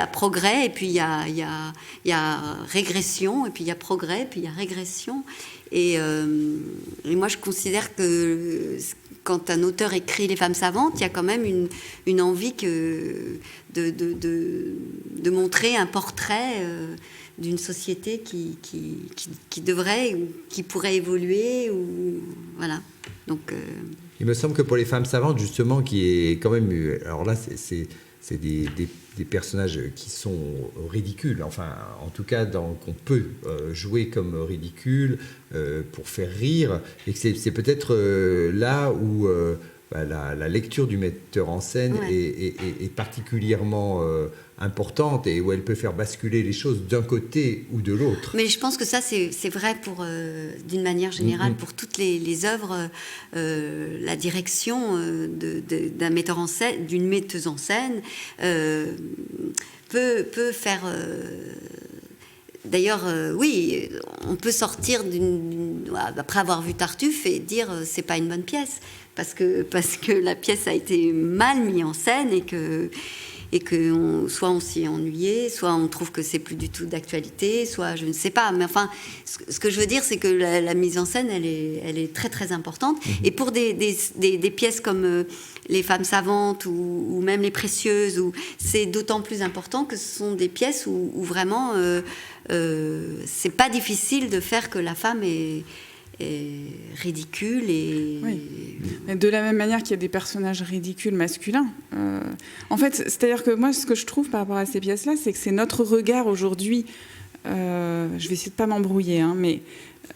progrès et puis il y a régression et puis il y a progrès et puis il y a régression et moi je considère que quand un auteur écrit Les femmes savantes, il y a quand même une envie de montrer un portrait d'une société qui devrait ou qui pourrait évoluer voilà. Donc il me semble que pour Les femmes savantes, justement, qui est quand même, alors là c'est des personnages qui sont ridicules, enfin en tout cas qu'on peut jouer comme ridicule pour faire rire, et que c'est peut-être là où la lecture du metteur en scène est particulièrement importante et où elle peut faire basculer les choses d'un côté ou de l'autre. Mais je pense que ça, c'est vrai d'une manière générale pour toutes les œuvres. La direction d'un metteur en scène, d'une metteuse en scène, peut faire... D'ailleurs, oui, on peut sortir après avoir vu Tartuffe et dire c'est pas une bonne pièce parce que la pièce a été mal mise en scène et que soit on s'y est ennuyé, soit on trouve que c'est plus du tout d'actualité, soit je ne sais pas. Mais enfin, ce que je veux dire, c'est que la mise en scène, elle est très très importante. Et pour des pièces comme Les femmes savantes ou même Les précieuses, c'est d'autant plus important que ce sont des pièces où vraiment c'est pas difficile de faire que la femme est ridicule Oui. De la même manière qu'il y a des personnages ridicules masculins. En fait, c'est-à-dire que moi, ce que je trouve par rapport à ces pièces-là, c'est que c'est notre regard aujourd'hui. Je vais essayer de pas m'embrouiller, mais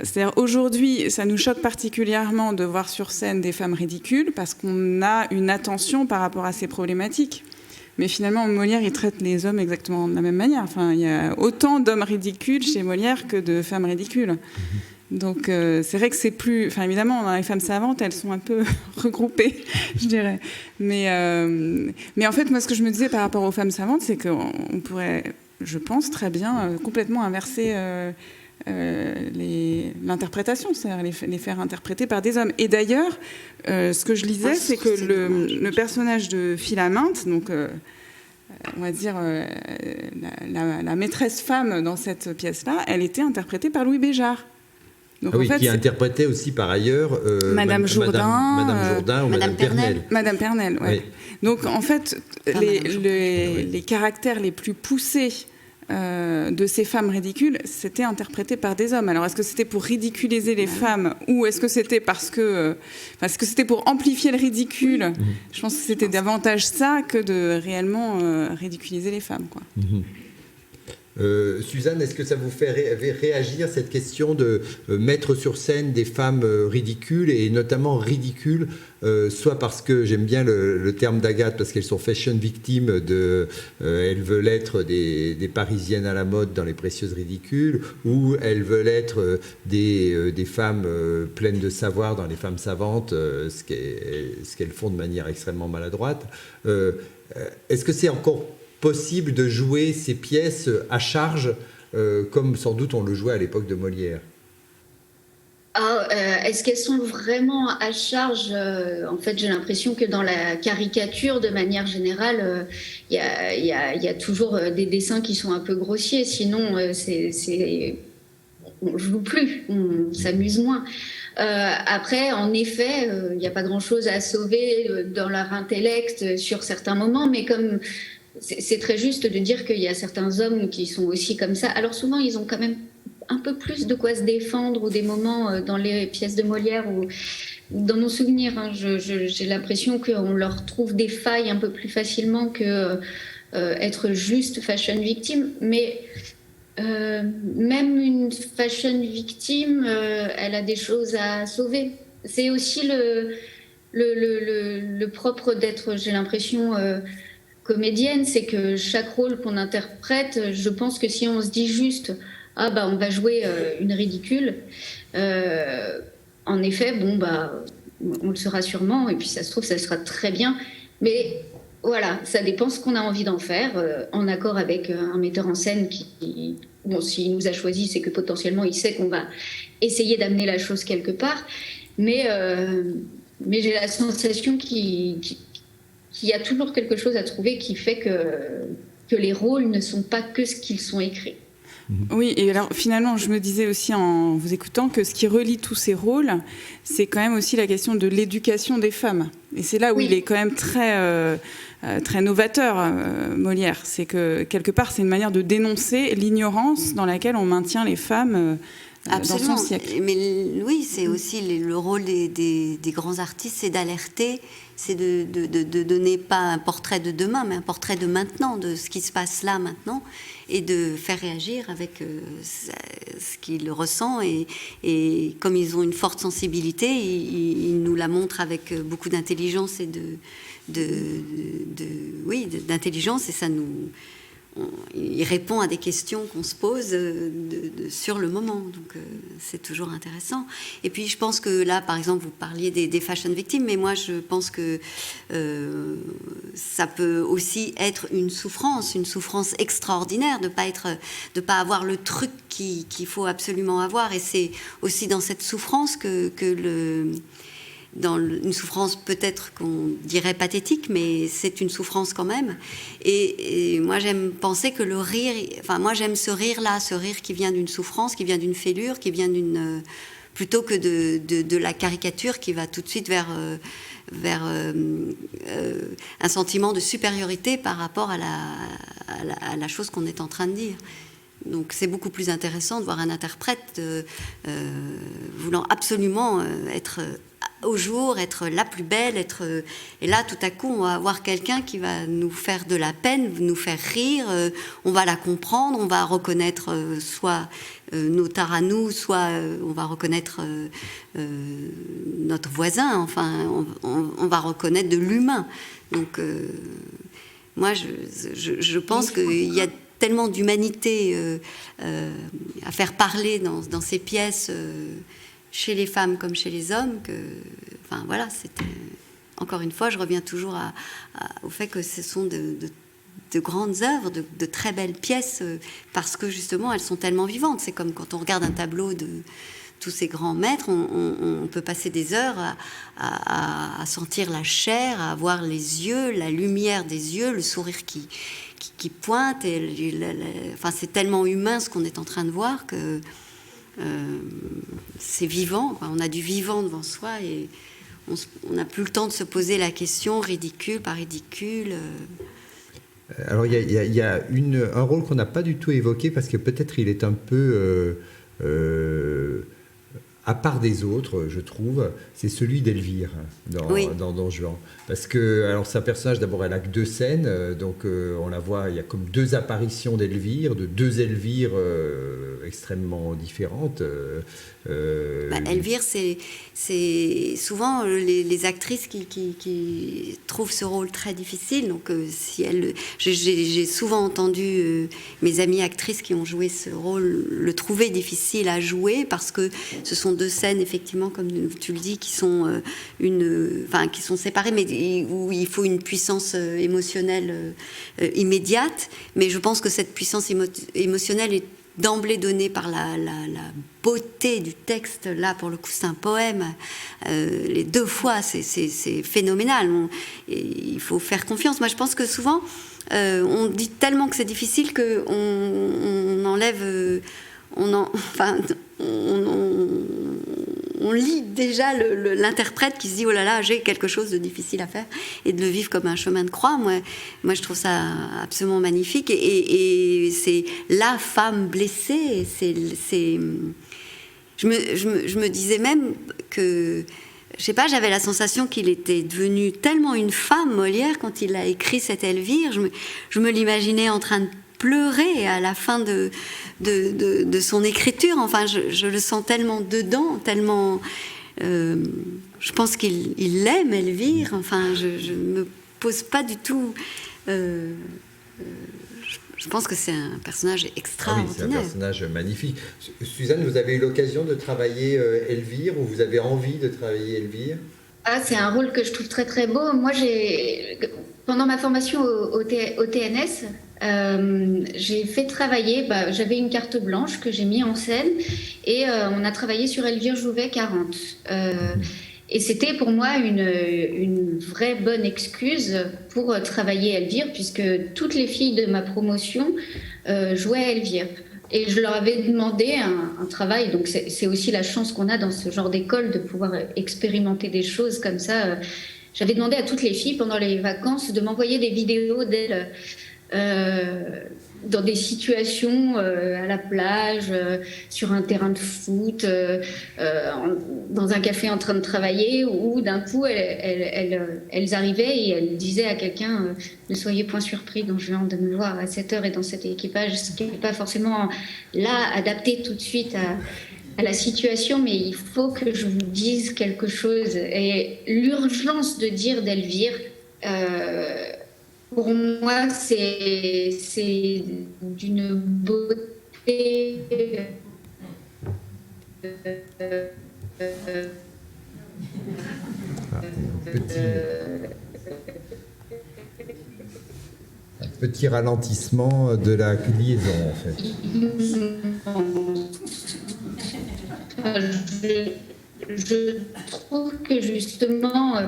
c'est-à-dire aujourd'hui, ça nous choque particulièrement de voir sur scène des femmes ridicules parce qu'on a une attention par rapport à ces problématiques. Mais finalement, Molière, il traite les hommes exactement de la même manière. Enfin, il y a autant d'hommes ridicules chez Molière que de femmes ridicules. Donc c'est vrai que c'est plus... Enfin évidemment, dans les femmes savantes, elles sont un peu regroupées, je dirais. Mais en fait, moi, ce que je me disais par rapport aux femmes savantes, c'est qu'on pourrait, je pense, très bien complètement inverser l'interprétation, c'est-à-dire les faire interpréter par des hommes. Et d'ailleurs, ce que je lisais, c'est que le personnage de Philaminte, donc... on va dire la maîtresse femme dans cette pièce-là, elle était interprétée par Louis Béjart. Donc, ah oui, en fait, qui interprétait aussi par ailleurs Madame Jourdain, Madame Jourdain ou Madame Pernelle. Madame Pernelle, ouais. Oui. Donc en fait, les caractères les plus poussés de ces femmes ridicules, c'était interprété par des hommes. Alors est-ce que c'était pour ridiculiser les femmes ou est-ce que c'était parce que c'était pour amplifier le ridicule? Je pense que c'était davantage ça que de réellement ridiculiser les femmes, quoi. Suzanne, est-ce que ça vous fait réagir cette question de mettre sur scène des femmes ridicules et notamment ridicules, soit parce que j'aime bien le terme d'Agathe parce qu'elles sont fashion victimes elles veulent être des Parisiennes à la mode dans les précieuses ridicules, ou elles veulent être des femmes pleines de savoir dans les femmes savantes, ce qu'elles font de manière extrêmement maladroite. Est-ce que c'est encore possible de jouer ces pièces à charge, comme sans doute on le jouait à l'époque de Molière? Est-ce qu'elles sont vraiment à charge? En fait, j'ai l'impression que dans la caricature, de manière générale, il y a toujours des dessins qui sont un peu grossiers. Sinon, on ne joue plus, on s'amuse moins. Après, en effet, il n'y a pas grand-chose à sauver dans leur intellect sur certains moments, mais comme... C'est très juste de dire qu'il y a certains hommes qui sont aussi comme ça. Alors souvent, ils ont quand même un peu plus de quoi se défendre, ou des moments dans les pièces de Molière, ou dans mon souvenir, hein, j'ai l'impression qu'on leur trouve des failles un peu plus facilement que être juste fashion victime. Mais même une fashion victime, elle a des choses à sauver. C'est aussi le propre d'être, j'ai l'impression... comédienne, c'est que chaque rôle qu'on interprète, je pense que si on se dit juste on va jouer une ridicule, en effet, on le sera sûrement, et puis ça se trouve, ça sera très bien, mais voilà, ça dépend ce qu'on a envie d'en faire, en accord avec un metteur en scène qui, s'il nous a choisi, c'est que potentiellement il sait qu'on va essayer d'amener la chose quelque part, mais j'ai la sensation qu'il y a toujours quelque chose à trouver qui fait que les rôles ne sont pas que ce qu'ils sont écrits. Oui, et alors finalement, je me disais aussi en vous écoutant que ce qui relie tous ces rôles, c'est quand même aussi la question de l'éducation des femmes. Et c'est là où il est quand même très novateur, Molière. C'est que quelque part, c'est une manière de dénoncer l'ignorance dans laquelle on maintient les femmes dans son siècle. Mais oui, c'est aussi le rôle des grands artistes, c'est d'alerter, c'est de donner pas un portrait de demain, mais un portrait de maintenant, de ce qui se passe là maintenant, et de faire réagir avec ce qu'ils ressentent. Et comme ils ont une forte sensibilité, ils nous la montrent avec beaucoup d'intelligence et d'intelligence, et ça nous... Il répond à des questions qu'on se pose sur le moment, donc c'est toujours intéressant. Et puis je pense que là, par exemple, vous parliez des fashion victimes, mais moi je pense que ça peut aussi être une souffrance extraordinaire de pas avoir le truc qu'il faut absolument avoir. Et c'est aussi dans cette souffrance dans une souffrance peut-être qu'on dirait pathétique, mais c'est une souffrance quand même. Et moi, j'aime penser que le rire... Enfin, moi, j'aime ce rire-là, ce rire qui vient d'une souffrance, qui vient d'une fêlure, qui vient d'une... plutôt que de la caricature qui va tout de suite vers un sentiment de supériorité par rapport à la chose qu'on est en train de dire. Donc c'est beaucoup plus intéressant de voir un interprète voulant absolument être au jour, être la plus belle, et là tout à coup on va avoir quelqu'un qui va nous faire de la peine, nous faire rire, on va la comprendre, on va reconnaître soit nos tares à nous, soit on va reconnaître notre voisin, enfin on va reconnaître de l'humain. Donc moi, je pense qu'il y a tellement d'humanité à faire parler dans ces pièces, chez les femmes comme chez les hommes, que, enfin voilà, encore une fois, je reviens toujours au fait que ce sont de grandes œuvres, de très belles pièces, parce que justement, elles sont tellement vivantes. C'est comme quand on regarde un tableau de tous ces grands maîtres, on peut passer des heures à sentir la chair, à voir les yeux, la lumière des yeux, le sourire qui pointe. Enfin, c'est tellement humain ce qu'on est en train de voir que c'est vivant, quoi. On a du vivant devant soi et on n'a plus le temps de se poser la question ridicule par ridicule. Alors, il y a un rôle qu'on n'a pas du tout évoqué parce que peut-être il est un peu à part des autres, je trouve, c'est celui d'Elvire dans Don Juan. Parce que, alors, c'est un personnage, d'abord, elle a que 2 scènes, donc on la voit, il y a comme 2 apparitions d'Elvire, de 2 Elvire extrêmement différentes. Elvire, c'est souvent les actrices qui trouvent ce rôle très difficile. Donc, j'ai souvent entendu mes amies actrices qui ont joué ce rôle le trouver difficile à jouer parce que ce sont 2 scènes, effectivement, comme tu le dis, qui sont qui sont séparées, mais où il faut une puissance émotionnelle immédiate. Mais je pense que cette puissance émotionnelle est d'emblée donnée par la beauté du texte. Là, pour le coup, c'est un poème. Les 2 fois, c'est phénoménal. Il faut faire confiance. Moi, je pense que souvent, on dit tellement que c'est difficile qu'on enlève... On lit déjà l'interprète qui se dit « Oh là là, j'ai quelque chose de difficile à faire » et de le vivre comme un chemin de croix. Moi je trouve ça absolument magnifique. Et c'est la femme blessée. Je me disais même que... Je sais pas, j'avais la sensation qu'il était devenu tellement une femme, Molière, quand il a écrit cette Elvire. Je me l'imaginais en train de pleurer à la fin de son écriture. Enfin, je le sens tellement dedans, tellement... je pense qu'il l'aime, Elvire. Enfin, je ne me pose pas du tout... je pense que c'est un personnage extraordinaire. Ah oui, c'est un personnage magnifique. Suzanne, vous avez eu l'occasion de travailler Elvire, ou vous avez envie de travailler Elvire? Ah, c'est un rôle que je trouve très très beau. Moi, pendant ma formation au TNS, j'ai fait travailler, j'avais une carte blanche que j'ai mis en scène et on a travaillé sur Elvire Jouvet 40. Et c'était pour moi une vraie bonne excuse pour travailler Elvire, puisque toutes les filles de ma promotion jouaient Elvire. Et je leur avais demandé un travail, donc c'est aussi la chance qu'on a dans ce genre d'école de pouvoir expérimenter des choses comme ça. J'avais demandé à toutes les filles pendant les vacances de m'envoyer des vidéos d'elles dans des situations à la plage, sur un terrain de foot, dans un café en train de travailler, où d'un coup elles arrivaient et elles disaient à quelqu'un ne soyez point surpris Don Juan de me voir à cette heure et dans cet équipage, ce qui n'est pas forcément là adapté tout de suite à la situation, mais il faut que je vous dise quelque chose. Et l'urgence de dire d'Elvire, pour moi, c'est d'une beauté un petit ralentissement de la liaison, en fait. Je trouve que justement,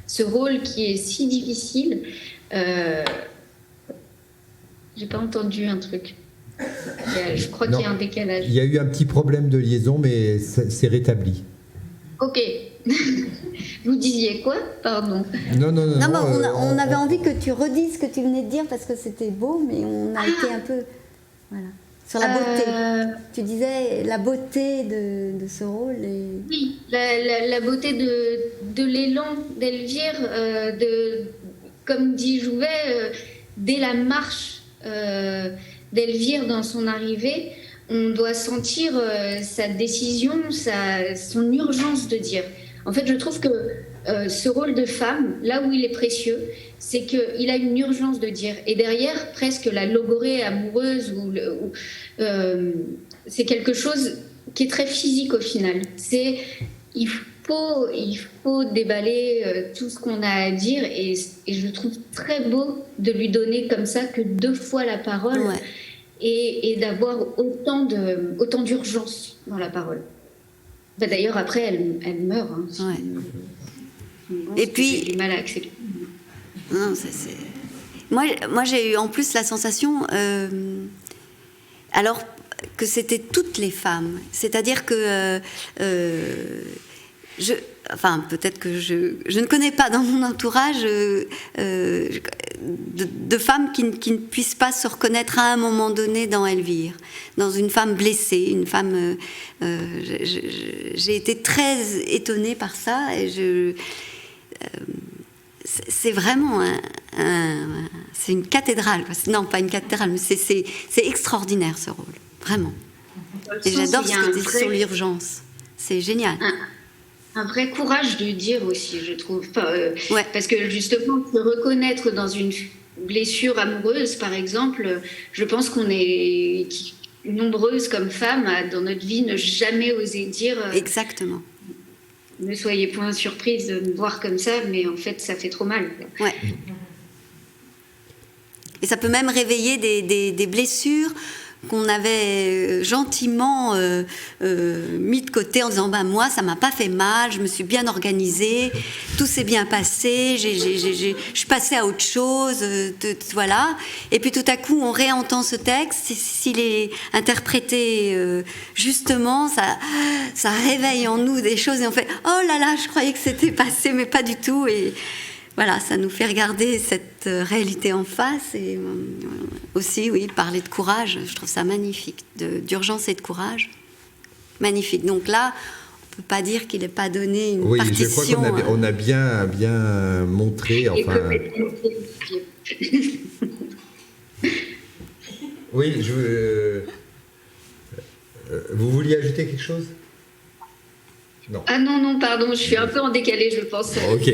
ce rôle qui est si difficile, j'ai pas entendu un truc. Je crois qu'il y a un décalage. Il y a eu un petit problème de liaison, mais c'est rétabli. Ok. Vous disiez quoi? Pardon. Non, on avait envie que tu redises ce que tu venais de dire parce que c'était beau, mais on a été un peu... Voilà. Sur la beauté. Tu disais la beauté de ce rôle. Oui, la beauté de l'élan d'Elvire, comme dit Jouvet, dès la marche d'Elvire dans son arrivée, on doit sentir sa décision, son urgence de dire. En fait, je trouve que ce rôle de femme, là où il est précieux, c'est qu'il a une urgence de dire. Et derrière, presque la logorée amoureuse, c'est quelque chose qui est très physique au final. Il faut déballer tout ce qu'on a à dire, et je trouve très beau de lui donner comme ça que 2 fois la parole, et d'avoir autant d'urgence dans la parole. D'ailleurs, après, elle meurt. Hein, et puis, j'ai du mal à accepter. Non, moi, j'ai eu en plus la sensation, alors que c'était toutes les femmes. C'est-à-dire que peut-être que je ne connais pas dans mon entourage de femmes qui ne puissent pas se reconnaître à un moment donné dans Elvire, dans une femme blessée, une femme. J'ai été très étonnée par ça, et c'est vraiment c'est une cathédrale. Non, pas une cathédrale, mais c'est extraordinaire, ce rôle, vraiment. Et j'adore ce que tu dis sur l'urgence. C'est génial. Un vrai courage de dire aussi, je trouve. Parce que justement, se reconnaître dans une blessure amoureuse, par exemple, je pense qu'on est nombreuses comme femmes dans notre vie ne jamais oser dire. Exactement. Ne soyez point surprise de me voir comme ça, mais en fait, ça fait trop mal. Ouais. Et ça peut même réveiller des blessures qu'on avait gentiment mis de côté en disant moi ça m'a pas fait mal, je me suis bien organisée, tout s'est bien passé, je suis passée à autre chose, voilà. Et puis tout à coup on réentend ce texte, s'il est interprété justement, ça réveille en nous des choses et on fait oh là là, je croyais que c'était passé mais pas du tout. Et voilà, ça nous fait regarder cette réalité en face et aussi, oui, parler de courage. Je trouve ça magnifique, d'urgence et de courage. Magnifique. Donc là, on ne peut pas dire qu'il n'est pas donné une partition. Oui, je crois qu'on a bien montré. Enfin... Oui, vous vouliez ajouter quelque chose ? Non. Ah non, pardon, je suis un peu en décalé, je pense. Ok.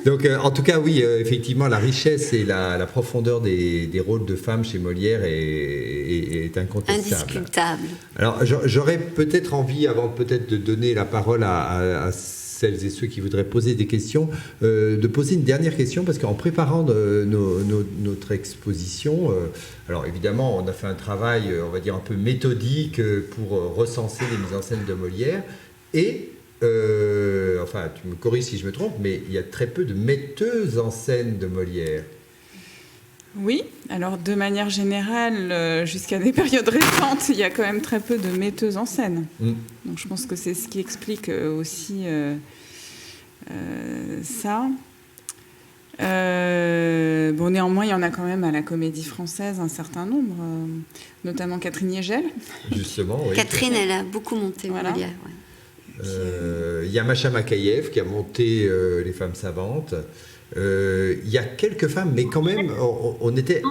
Donc, en tout cas, oui, effectivement, la richesse et la profondeur des rôles de femmes chez Molière est incontestable. Indiscutable. Alors, j'aurais peut-être envie, avant peut-être de donner la parole à celles et ceux qui voudraient poser des questions, de poser une dernière question, parce qu'en préparant notre exposition, alors évidemment, on a fait un travail, on va dire, un peu méthodique pour recenser les mises en scène de Molière, et, enfin, tu me corriges si je me trompe, mais il y a très peu de metteuses en scène de Molière. Oui, alors de manière générale, jusqu'à des périodes récentes, il y a quand même très peu de metteuses en scène. Donc je pense que c'est ce qui explique aussi ça. Bon, néanmoins, il y en a quand même à la Comédie Française un certain nombre, notamment Catherine Yegel. Justement, oui. Catherine, elle a beaucoup monté Molière. Ouais. Il y a Macha Makayev qui a monté Les Femmes Savantes. Il y a quelques femmes, mais quand même, on était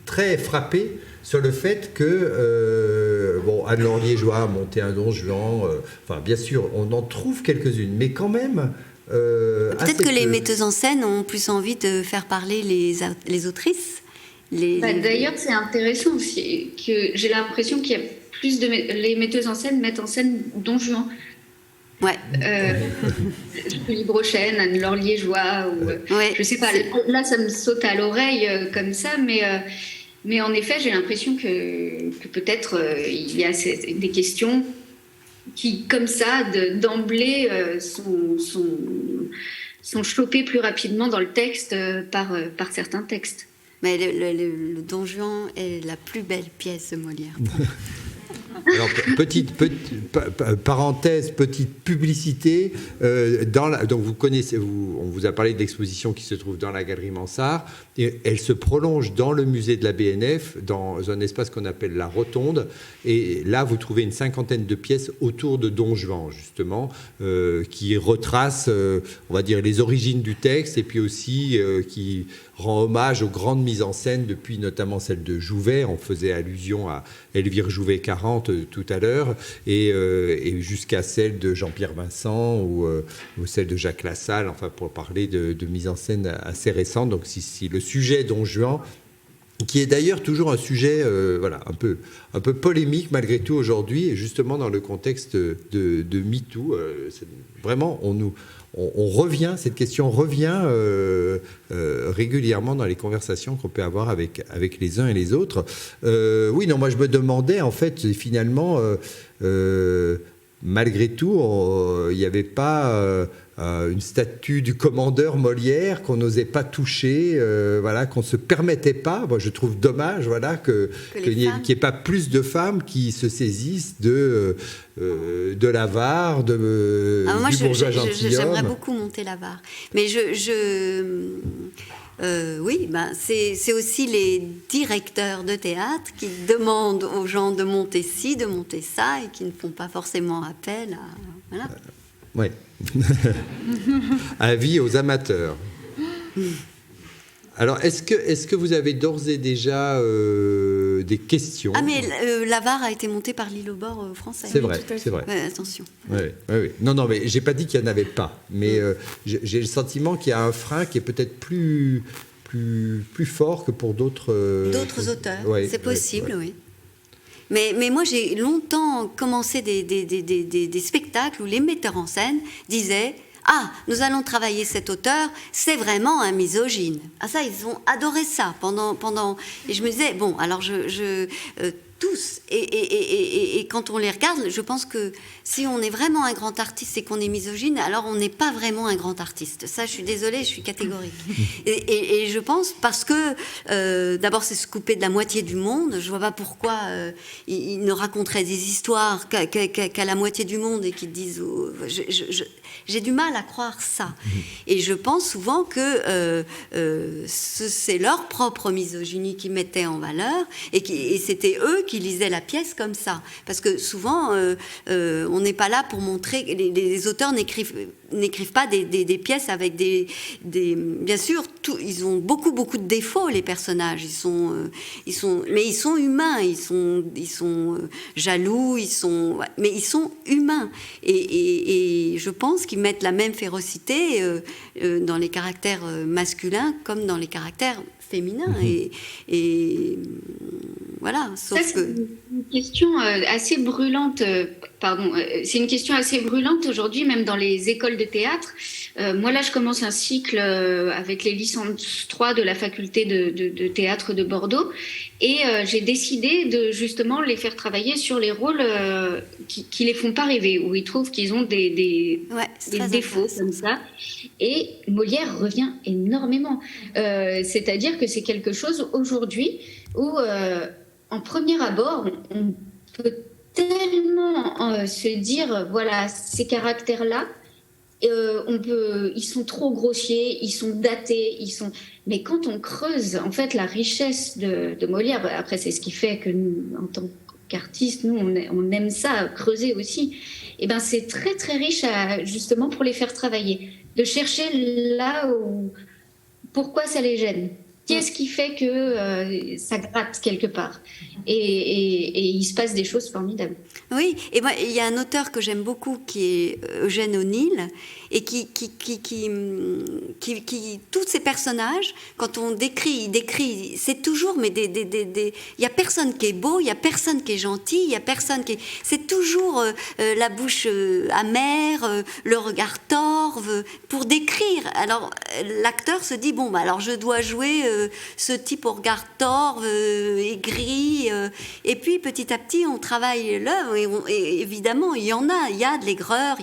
très frappés sur le fait que Anne-Laure Liégeois a monté un Don Juan. Enfin, bien sûr, on en trouve quelques-unes, mais quand même. Peut-être que les metteuses en scène ont plus envie de faire parler les autrices. D'ailleurs, c'est intéressant aussi que j'ai l'impression qu'il y a plus de les metteuses en scène mettent en scène Don Juan. Ouais. Julie Brochen, Anne-Laure Liégeois, je sais pas. Là, ça me saute à l'oreille comme ça, mais en effet, j'ai l'impression que peut-être il y a des questions qui, comme ça, d'emblée, sont chopées plus rapidement dans le texte par certains textes. Mais le Don Juan est la plus belle pièce de Molière. Alors, petite parenthèse, petite publicité. Donc vous connaissez, on vous a parlé de l'exposition qui se trouve dans la Galerie Mansart. Et elle se prolonge dans le musée de la BNF, dans un espace qu'on appelle la Rotonde. Et là, vous trouvez une 50aine de pièces autour de Don Juan, justement, qui retracent, on va dire, les origines du texte et puis aussi qui rend hommage aux grandes mises en scène, depuis notamment celle de Jouvet. On faisait allusion à Elvire Jouvet 40 tout à l'heure, et jusqu'à celle de Jean-Pierre Vincent ou celle de Jacques Lassalle, enfin pour parler de mise en scène assez récente. Donc si le sujet Don Juan, qui est d'ailleurs toujours un sujet un peu polémique malgré tout aujourd'hui, et justement dans le contexte de MeToo, vraiment on revient, cette question revient régulièrement dans les conversations qu'on peut avoir avec les uns et les autres. Moi je me demandais en fait finalement, malgré tout, il n'y avait pas une statue du commandeur Molière qu'on n'osait pas toucher, qu'on ne se permettait pas. Moi, je trouve dommage qu'il n'y ait pas plus de femmes qui se saisissent de l'avare, du bourgeois gentilhomme. J'aimerais beaucoup monter l'avare. Mais c'est aussi les directeurs de théâtre qui demandent aux gens de monter ci, de monter ça, et qui ne font pas forcément appel à... Voilà. Oui. Avis aux amateurs. Alors, est-ce que vous avez d'ores et déjà des questions ? Ah, mais l'avare a été monté par l'île au bord français. C'est vrai, c'est vrai. Attention. Oui. Non, mais j'ai pas dit qu'il n'y en avait pas. Mais j'ai le sentiment qu'il y a un frein qui est peut-être plus fort que pour d'autres auteurs. Ouais, c'est possible, oui. Mais moi, j'ai longtemps commencé des spectacles où les metteurs en scène disaient « Ah, nous allons travailler cet auteur, c'est vraiment un misogyne. » Ah ça, ils ont adoré ça pendant... Et je me disais, bon, alors tous. Et quand on les regarde, je pense que si on est vraiment un grand artiste et qu'on est misogyne, alors on n'est pas vraiment un grand artiste. Ça, je suis désolée, je suis catégorique. Et je pense parce que, d'abord, c'est se couper de la moitié du monde. Je vois pas pourquoi ils ne raconteraient des histoires qu'à la moitié du monde et qu'ils disent... j'ai du mal à croire ça. Et je pense souvent que c'est leur propre misogynie qu'ils mettaient en valeur et c'était eux qui lisaient la pièce comme ça. Parce que souvent, on n'est pas là pour montrer... Les auteurs n'écrivent pas des pièces avec des bien sûr, ils ont beaucoup de défauts, les personnages. Mais ils sont humains, ils sont jaloux, mais ils sont humains. Et je pense qu'ils mettent la même férocité dans les caractères masculins comme dans les caractères féminins. Et voilà, sauf ça, c'est une question assez brûlante. C'est une question assez brûlante aujourd'hui, même dans les écoles de théâtre. Moi, là, je commence un cycle avec les licences 3 de la faculté de théâtre de Bordeaux. Et j'ai décidé de justement les faire travailler sur les rôles qui les font pas rêver, où ils trouvent qu'ils ont des défauts comme ça. Et Molière revient énormément. C'est-à-dire que c'est quelque chose aujourd'hui où, en premier abord, on peut tellement se dire, voilà, ces caractères-là, ils sont trop grossiers, ils sont datés, mais quand on creuse en fait la richesse de Molière, après c'est ce qui fait que nous, en tant qu'artistes, nous on aime ça, creuser aussi. Et ben c'est très très riche justement pour les faire travailler, de chercher là où pourquoi ça les gêne. Qu'est-ce qui fait que ça gratte quelque part et il se passe des choses formidables. Oui, et moi, il y a un auteur que j'aime beaucoup qui est Eugène O'Neill et qui tous ces personnages, quand on il décrit, c'est toujours, mais il y a personne qui est beau, il y a personne qui est gentil, il y a personne c'est toujours la bouche amère, le regard torve, pour décrire. Alors l'acteur se dit bon, alors je dois jouer ce type au regard torve, aigri, et puis petit à petit on travaille l'œuvre et évidemment il y a de l'aigreur,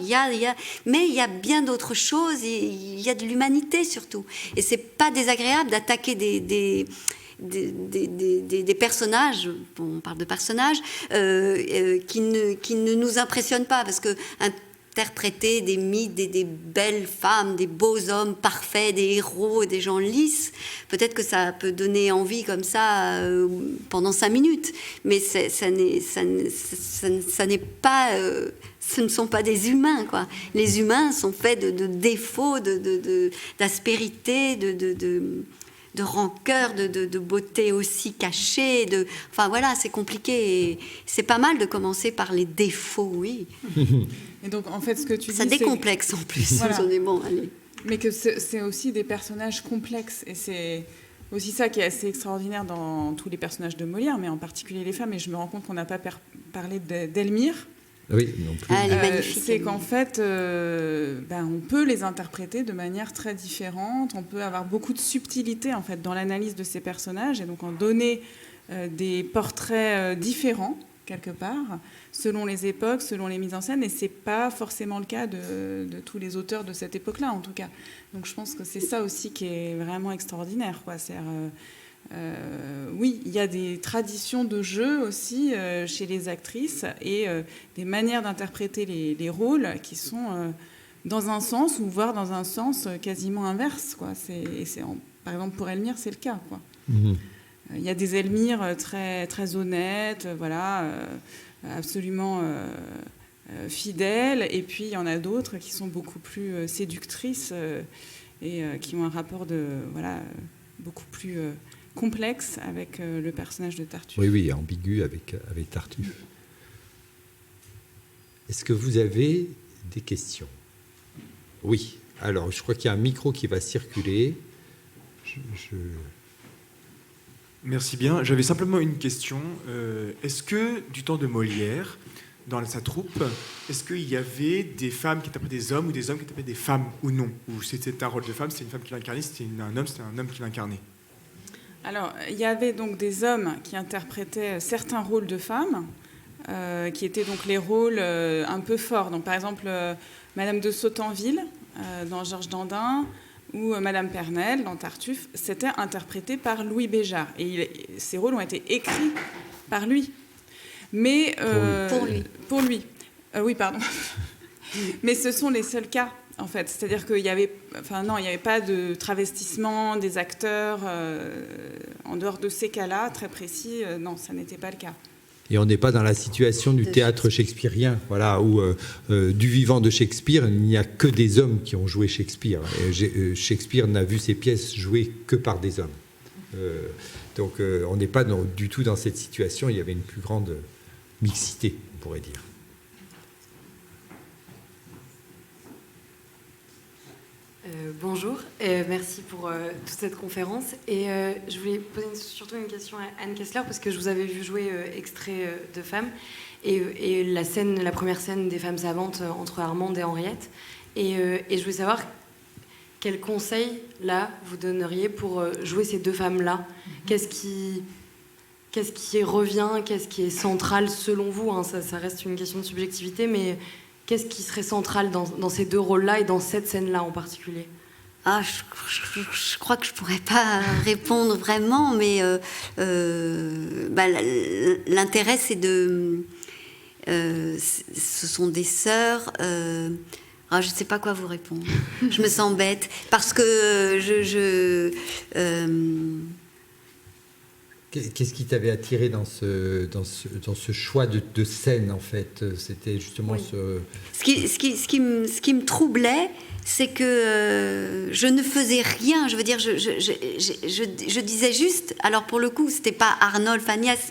mais il y a bien d'autres choses, il y a de l'humanité surtout, et c'est pas désagréable d'attaquer des personnages, on parle de personnages qui ne nous impressionnent pas, parce que interpréter des mythes, des belles femmes, des beaux hommes parfaits, des héros, des gens lisses, peut-être que ça peut donner envie comme ça pendant 5 minutes, mais ça n'est pas... ce ne sont pas des humains, quoi. Les humains sont faits de défauts, d'aspérité, rancœur, de beauté aussi cachée. Enfin voilà, c'est compliqué. Et c'est pas mal de commencer par les défauts, oui. Et donc, en fait, ce que tu dis, ça décomplexe en plus. Voilà. On est bon, allez. Mais que c'est aussi des personnages complexes. Et c'est aussi ça qui est assez extraordinaire dans tous les personnages de Molière, mais en particulier les femmes. Et je me rends compte qu'on n'a pas parlé d'Elmire. Oui, non plus. Elle est magnifique. C'est qu'en fait, on peut les interpréter de manière très différente. On peut avoir beaucoup de subtilité en fait dans l'analyse de ces personnages et donc en donner des portraits différents quelque part, selon les époques, selon les mises en scène. Et c'est pas forcément le cas de tous les auteurs de cette époque-là, en tout cas. Donc je pense que c'est ça aussi qui est vraiment extraordinaire, quoi. Oui, il y a des traditions de jeu aussi chez les actrices et des manières d'interpréter les rôles qui sont dans un sens ou voire dans un sens quasiment inverse, quoi. Par exemple, pour Elmire, c'est le cas, quoi. Mm-hmm. Il y a des Elmire très, très honnêtes, absolument fidèles, et puis il y en a d'autres qui sont beaucoup plus séductrices et qui ont un rapport beaucoup plus complexe avec le personnage de Tartuffe. Oui, ambigu avec Tartuffe. Est-ce que vous avez des questions? Oui. Alors, je crois qu'il y a un micro qui va circuler. Merci bien. J'avais simplement une question. Est-ce que, du temps de Molière, dans sa troupe, est-ce qu'il y avait des femmes qui interprétaient des hommes ou des hommes qui interprétaient des femmes ou non? Ou c'était un rôle de femme, c'était une femme qui l'incarnait, c'était un homme qui l'incarnait? Alors, il y avait donc des hommes qui interprétaient certains rôles de femmes, qui étaient donc les rôles un peu forts. Donc, par exemple, Madame de Sautanville, dans Georges Dandin, ou Madame Pernelle, dans Tartuffe, c'était interprété par Louis Béjart. Et ces rôles ont été écrits par lui. Mais, pour lui. Oui, pardon. Mais ce sont les seuls cas, en fait. C'est-à-dire qu'il n'y avait pas de travestissement des acteurs. En dehors de ces cas-là, très précis, non, ça n'était pas le cas. Et on n'est pas dans la situation du théâtre shakespearien, voilà, où du vivant de Shakespeare, il n'y a que des hommes qui ont joué Shakespeare. Et Shakespeare n'a vu ses pièces jouées que par des hommes. Donc on n'est pas du tout dans cette situation. Il y avait une plus grande mixité, on pourrait dire. Bonjour, merci pour toute cette conférence. Et je voulais poser surtout une question à Anne Kessler, parce que je vous avais vu jouer extrait de Femmes, et la première scène des femmes savantes entre Armande et Henriette. Et je voulais savoir quel conseil, là, vous donneriez pour jouer ces deux femmes-là. Qu'est-ce qui revient, qu'est-ce qui est central selon vous, hein, ça reste une question de subjectivité, mais... Qu'est-ce qui serait central dans ces deux rôles-là et dans cette scène-là en particulier? Je crois que je ne pourrais pas répondre vraiment, mais l'intérêt, c'est ce sont des sœurs... je ne sais pas quoi vous répondre. Je me sens bête, parce que Qu'est-ce qui t'avait attiré dans ce choix de scène, en fait? C'était justement ce qui me troublait, c'est que je ne faisais rien. Je veux dire, je disais juste... Alors, pour le coup, ce n'était pas Arnolphe, Agnès,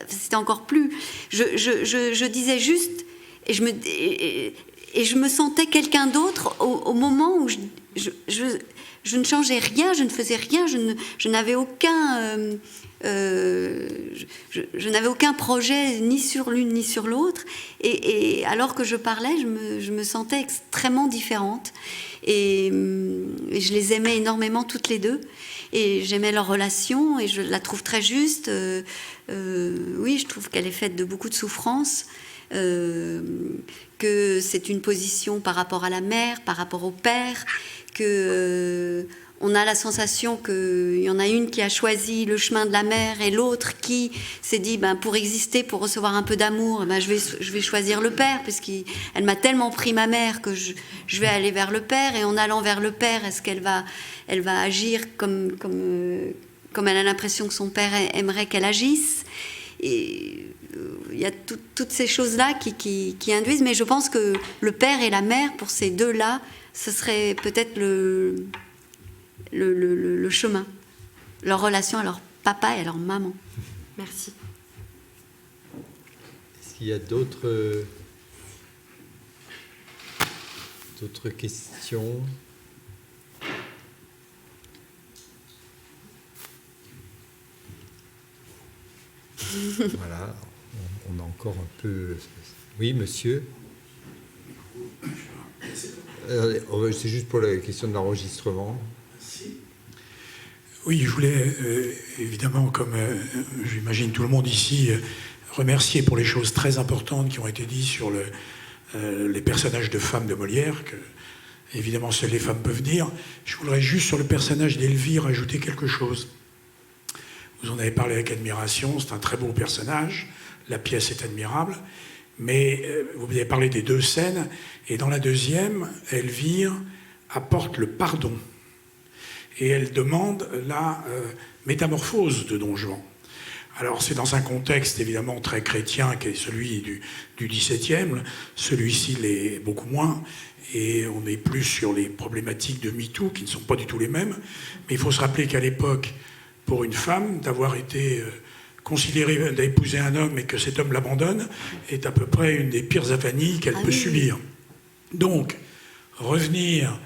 c'était encore plus... Je disais juste... Et je me sentais quelqu'un d'autre au moment où je ne changeais rien, je ne faisais rien, je n'avais aucun... je n'avais aucun projet ni sur l'une ni sur l'autre, et alors que je parlais, je me sentais extrêmement différente, et je les aimais énormément toutes les deux, et j'aimais leur relation, et je la trouve très juste. Oui, je trouve qu'elle est faite de beaucoup de souffrance, que c'est une position par rapport à la mère, par rapport au père, que on a la sensation qu'il y en a une qui a choisi le chemin de la mère et l'autre qui s'est dit, pour exister, pour recevoir un peu d'amour, je vais choisir le père, puisqu'elle m'a tellement pris ma mère que je vais aller vers le père. Et en allant vers le père, est-ce qu'elle va agir comme elle a l'impression que son père aimerait qu'elle agisse? Et il y a toutes ces choses-là qui induisent, mais je pense que le père et la mère, pour ces deux-là, ce serait peut-être le chemin. leur relation à leur papa et à leur maman. Merci. Est-ce qu'il y a d'autres questions? Voilà, on a encore un peu... Oui, monsieur. C'est juste pour la question de l'enregistrement. Oui, je voulais évidemment, comme j'imagine tout le monde ici, remercier pour les choses très importantes qui ont été dites sur les personnages de femmes de Molière, que évidemment seules les femmes peuvent dire. Je voudrais juste sur le personnage d'Elvire ajouter quelque chose. Vous en avez parlé avec admiration, c'est un très beau personnage, la pièce est admirable, mais vous avez parlé des deux scènes, et dans la deuxième, Elvire apporte le pardon. Et elle demande la métamorphose de Don Juan. Alors c'est dans un contexte évidemment très chrétien qui est celui du XVIIe, celui-ci l'est beaucoup moins, et on est plus sur les problématiques de MeToo qui ne sont pas du tout les mêmes, mais il faut se rappeler qu'à l'époque, pour une femme, d'avoir été considérée d'épouser un homme et que cet homme l'abandonne est à peu près une des pires avanies qu'elle peut subir. Donc, revenir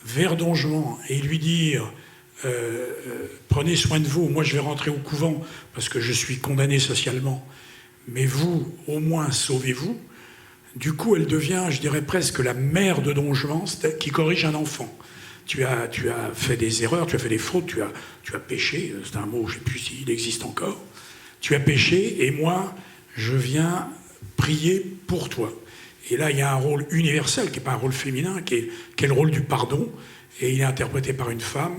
vers Don Juan et lui dire prenez soin de vous, moi je vais rentrer au couvent parce que je suis condamné socialement, mais vous, au moins, sauvez-vous. Du coup, elle devient, je dirais presque la mère de Don Juan qui corrige un enfant. Tu as fait des erreurs, tu as fait des fautes, tu as péché, c'est un mot, je ne sais plus s'il existe encore. Tu as péché et moi, je viens prier pour toi. Et là, il y a un rôle universel, qui n'est pas un rôle féminin, qui est le rôle du pardon, et il est interprété par une femme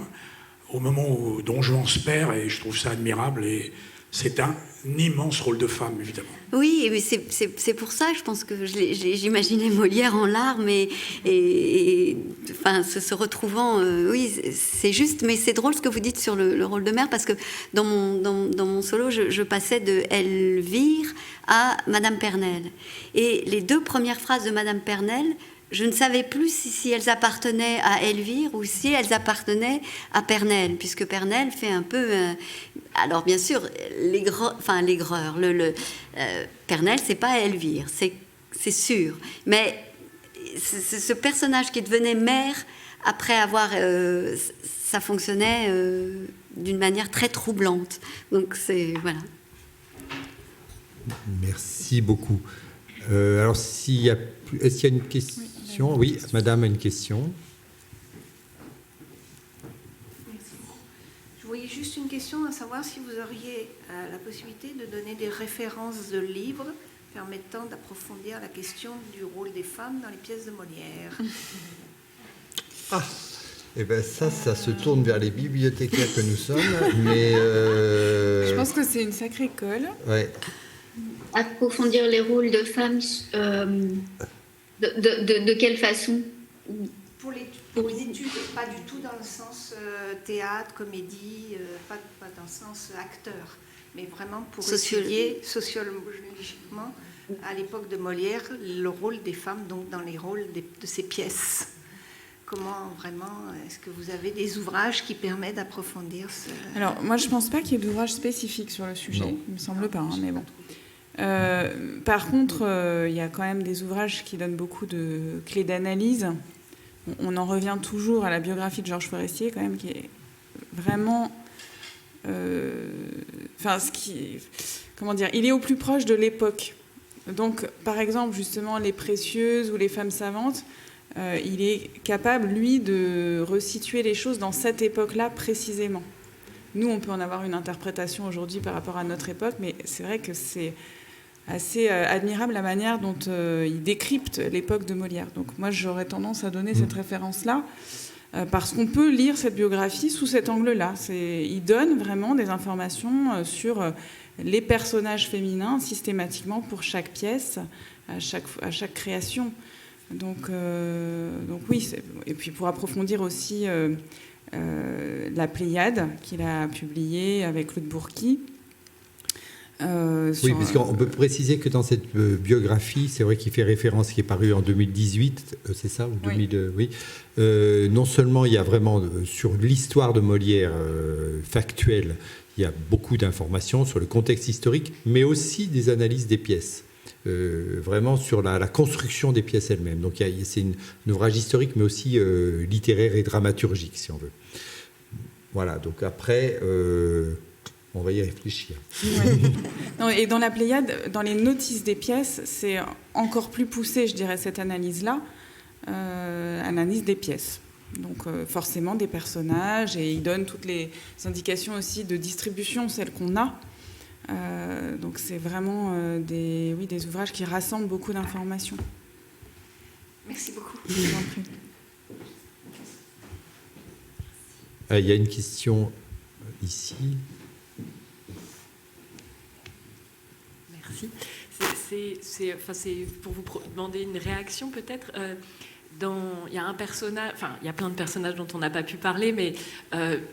au moment où Don Juan se perd, et je trouve ça admirable, et c'est un immense rôle de femme, évidemment. Oui, mais c'est pour ça, je pense que j'imaginais Molière en larmes et enfin, se retrouvant, oui, c'est juste, mais c'est drôle ce que vous dites sur le rôle de mère, parce que dans mon solo, je passais de Elvire à Madame Pernelle. Et les deux premières phrases de Madame Pernelle, je ne savais plus si elles appartenaient à Elvire ou si elles appartenaient à Pernelle, puisque Pernelle fait un peu... alors bien sûr, l'aigreur, Pernelle, c'est pas Elvire, c'est sûr. Mais ce personnage qui devenait mère, après avoir... ça fonctionnait d'une manière très troublante. Donc c'est... Voilà. Merci beaucoup. Alors, est-ce qu'il y a une question? Oui, madame a une question. Merci. Je voyais juste une question, à savoir si vous auriez la possibilité de donner des références de livres permettant d'approfondir la question du rôle des femmes dans les pièces de Molière. Ah, eh bien ça se tourne vers les bibliothécaires que nous sommes, mais... Je pense que c'est une sacrée colle. Ouais. Approfondir les rôles de femmes, de quelle façon? Pour les études, pas du tout dans le sens théâtre, comédie, pas dans le sens acteur, mais vraiment pour étudier sociologiquement, à l'époque de Molière, le rôle des femmes donc dans les rôles de ces pièces. Comment vraiment, est-ce que vous avez des ouvrages qui permettent d'approfondir ce... Alors, moi, je ne pense pas qu'il y ait d'ouvrages spécifiques sur le sujet. Non. Il ne me semble pas, mais bon. Par contre, il y a quand même des ouvrages qui donnent beaucoup de clés d'analyse. On en revient toujours à la biographie de Georges Forestier, quand même, qui est vraiment... comment dire, il est au plus proche de l'époque. Donc, par exemple, justement, les précieuses ou les femmes savantes, il est capable, lui, de resituer les choses dans cette époque-là précisément. Nous, on peut en avoir une interprétation aujourd'hui par rapport à notre époque, mais c'est vrai que c'est assez admirable la manière dont il décrypte l'époque de Molière. Donc moi, j'aurais tendance à donner cette référence-là, parce qu'on peut lire cette biographie sous cet angle-là. Il donne vraiment des informations sur les personnages féminins systématiquement pour chaque pièce, à chaque création. Donc oui, et puis pour approfondir aussi la Pléiade qu'il a publiée avec Claude Bourqui, Oui, parce qu'on peut préciser que dans cette biographie, c'est vrai qu'il fait référence, qui est paru en 2018, c'est ça, ou 2000, oui. Non seulement il y a vraiment sur l'histoire de Molière factuelle, il y a beaucoup d'informations sur le contexte historique, mais aussi des analyses des pièces. Vraiment sur la construction des pièces elles-mêmes. Donc c'est un ouvrage historique, mais aussi littéraire et dramaturgique, si on veut. Voilà, donc après, on va y réfléchir. Ouais. Non, et dans la Pléiade, dans les notices des pièces, c'est encore plus poussé, je dirais, cette analyse-là, analyse des pièces. Donc forcément des personnages, et il donne toutes les indications aussi de distribution, celles qu'on a. Donc c'est vraiment des ouvrages qui rassemblent beaucoup d'informations. Merci beaucoup. Je vous en prie. Il y a une question ici. Merci. C'est pour vous demander une réaction peut-être. Il y a un personnage, il y a plein de personnages dont on n'a pas pu parler, mais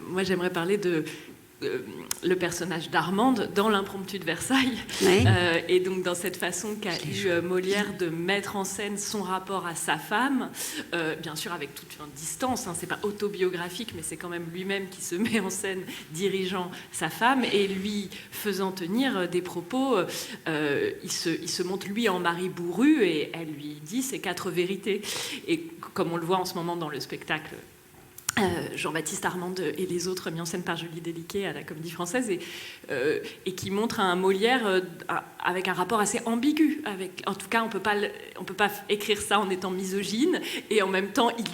moi j'aimerais parler de le personnage d'Armande dans l'Impromptu de Versailles. Oui. Et donc dans cette façon qu'a eu Molière de mettre en scène son rapport à sa femme, bien sûr avec toute une distance, c'est pas autobiographique, mais c'est quand même lui-même qui se met en scène dirigeant sa femme et lui faisant tenir des propos. Il se montre lui en mari bourru et elle lui dit ses 4 vérités. Et comme on le voit en ce moment dans le spectacle Jean-Baptiste Armande et les autres, mis en scène par Julie Déliquet à la Comédie Française, et qui montre un Molière avec un rapport assez ambigu. En tout cas, on peut pas écrire ça en étant misogyne, et en même temps, il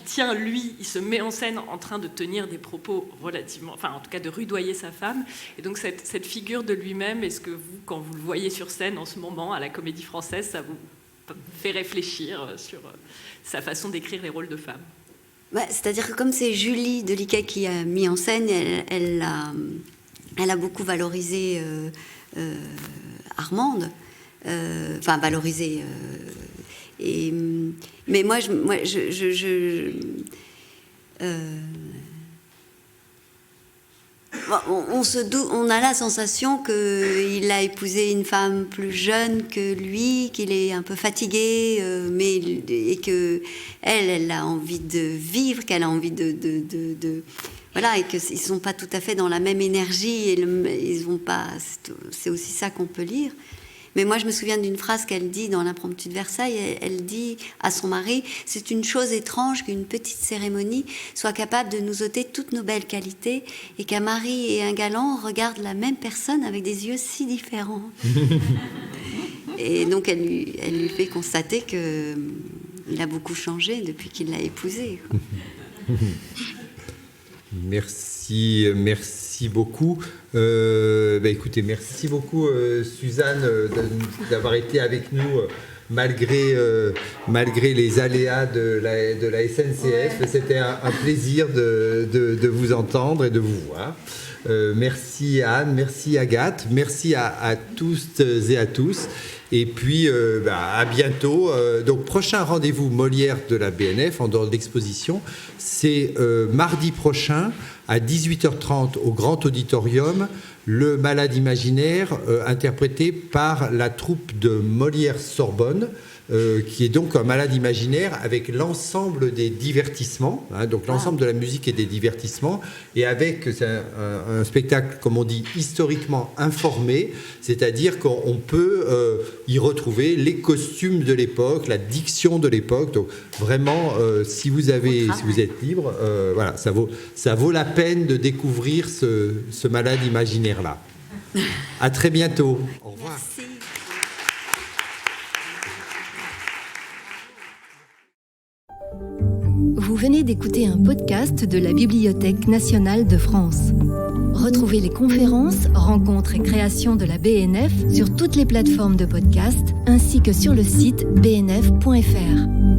se met en scène en train de tenir des propos relativement, en tout cas de rudoyer sa femme. Et donc cette figure de lui-même, est-ce que vous, quand vous le voyez sur scène en ce moment à la Comédie Française, ça vous fait réfléchir sur sa façon d'écrire les rôles de femmes? C'est-à-dire que comme c'est Julie Déliquet qui a mis en scène, elle a beaucoup valorisé Armande, valorisé. Mais moi, on a la sensation qu'il a épousé une femme plus jeune que lui, qu'il est un peu fatigué, et que elle a envie de vivre, qu'elle a envie voilà, et qu'ils sont pas tout à fait dans la même énergie, et ils ont pas. C'est aussi ça qu'on peut lire. Mais moi, je me souviens d'une phrase qu'elle dit dans l'Impromptu de Versailles. Elle dit à son mari: c'est une chose étrange qu'une petite cérémonie soit capable de nous ôter toutes nos belles qualités, et qu'un mari et un galant regardent la même personne avec des yeux si différents. Et donc, elle lui fait constater qu'il a beaucoup changé depuis qu'il l'a épousée. Merci beaucoup. Écoutez, merci beaucoup Suzanne d'avoir été avec nous malgré les aléas de la SNCF. Ouais. C'était un plaisir de vous entendre et de vous voir. Merci Anne, merci Agathe, merci à tous et à tous. Et puis, à bientôt. Donc, prochain rendez-vous Molière de la BNF, en dehors de l'exposition, c'est mardi prochain à 18h30 au Grand Auditorium, Le Malade imaginaire, interprété par la troupe de Molière-Sorbonne, qui est donc un malade imaginaire avec l'ensemble des divertissements, donc l'ensemble de la musique et des divertissements, et avec un spectacle, comme on dit, historiquement informé, c'est-à-dire qu'on peut y retrouver les costumes de l'époque, la diction de l'époque. Donc vraiment, si vous êtes libre, voilà, ça vaut la peine de découvrir ce malade imaginaire-là. À très bientôt. Au revoir. Merci. Vous venez d'écouter un podcast de la Bibliothèque nationale de France. Retrouvez les conférences, rencontres et créations de la BNF sur toutes les plateformes de podcast ainsi que sur le site bnf.fr.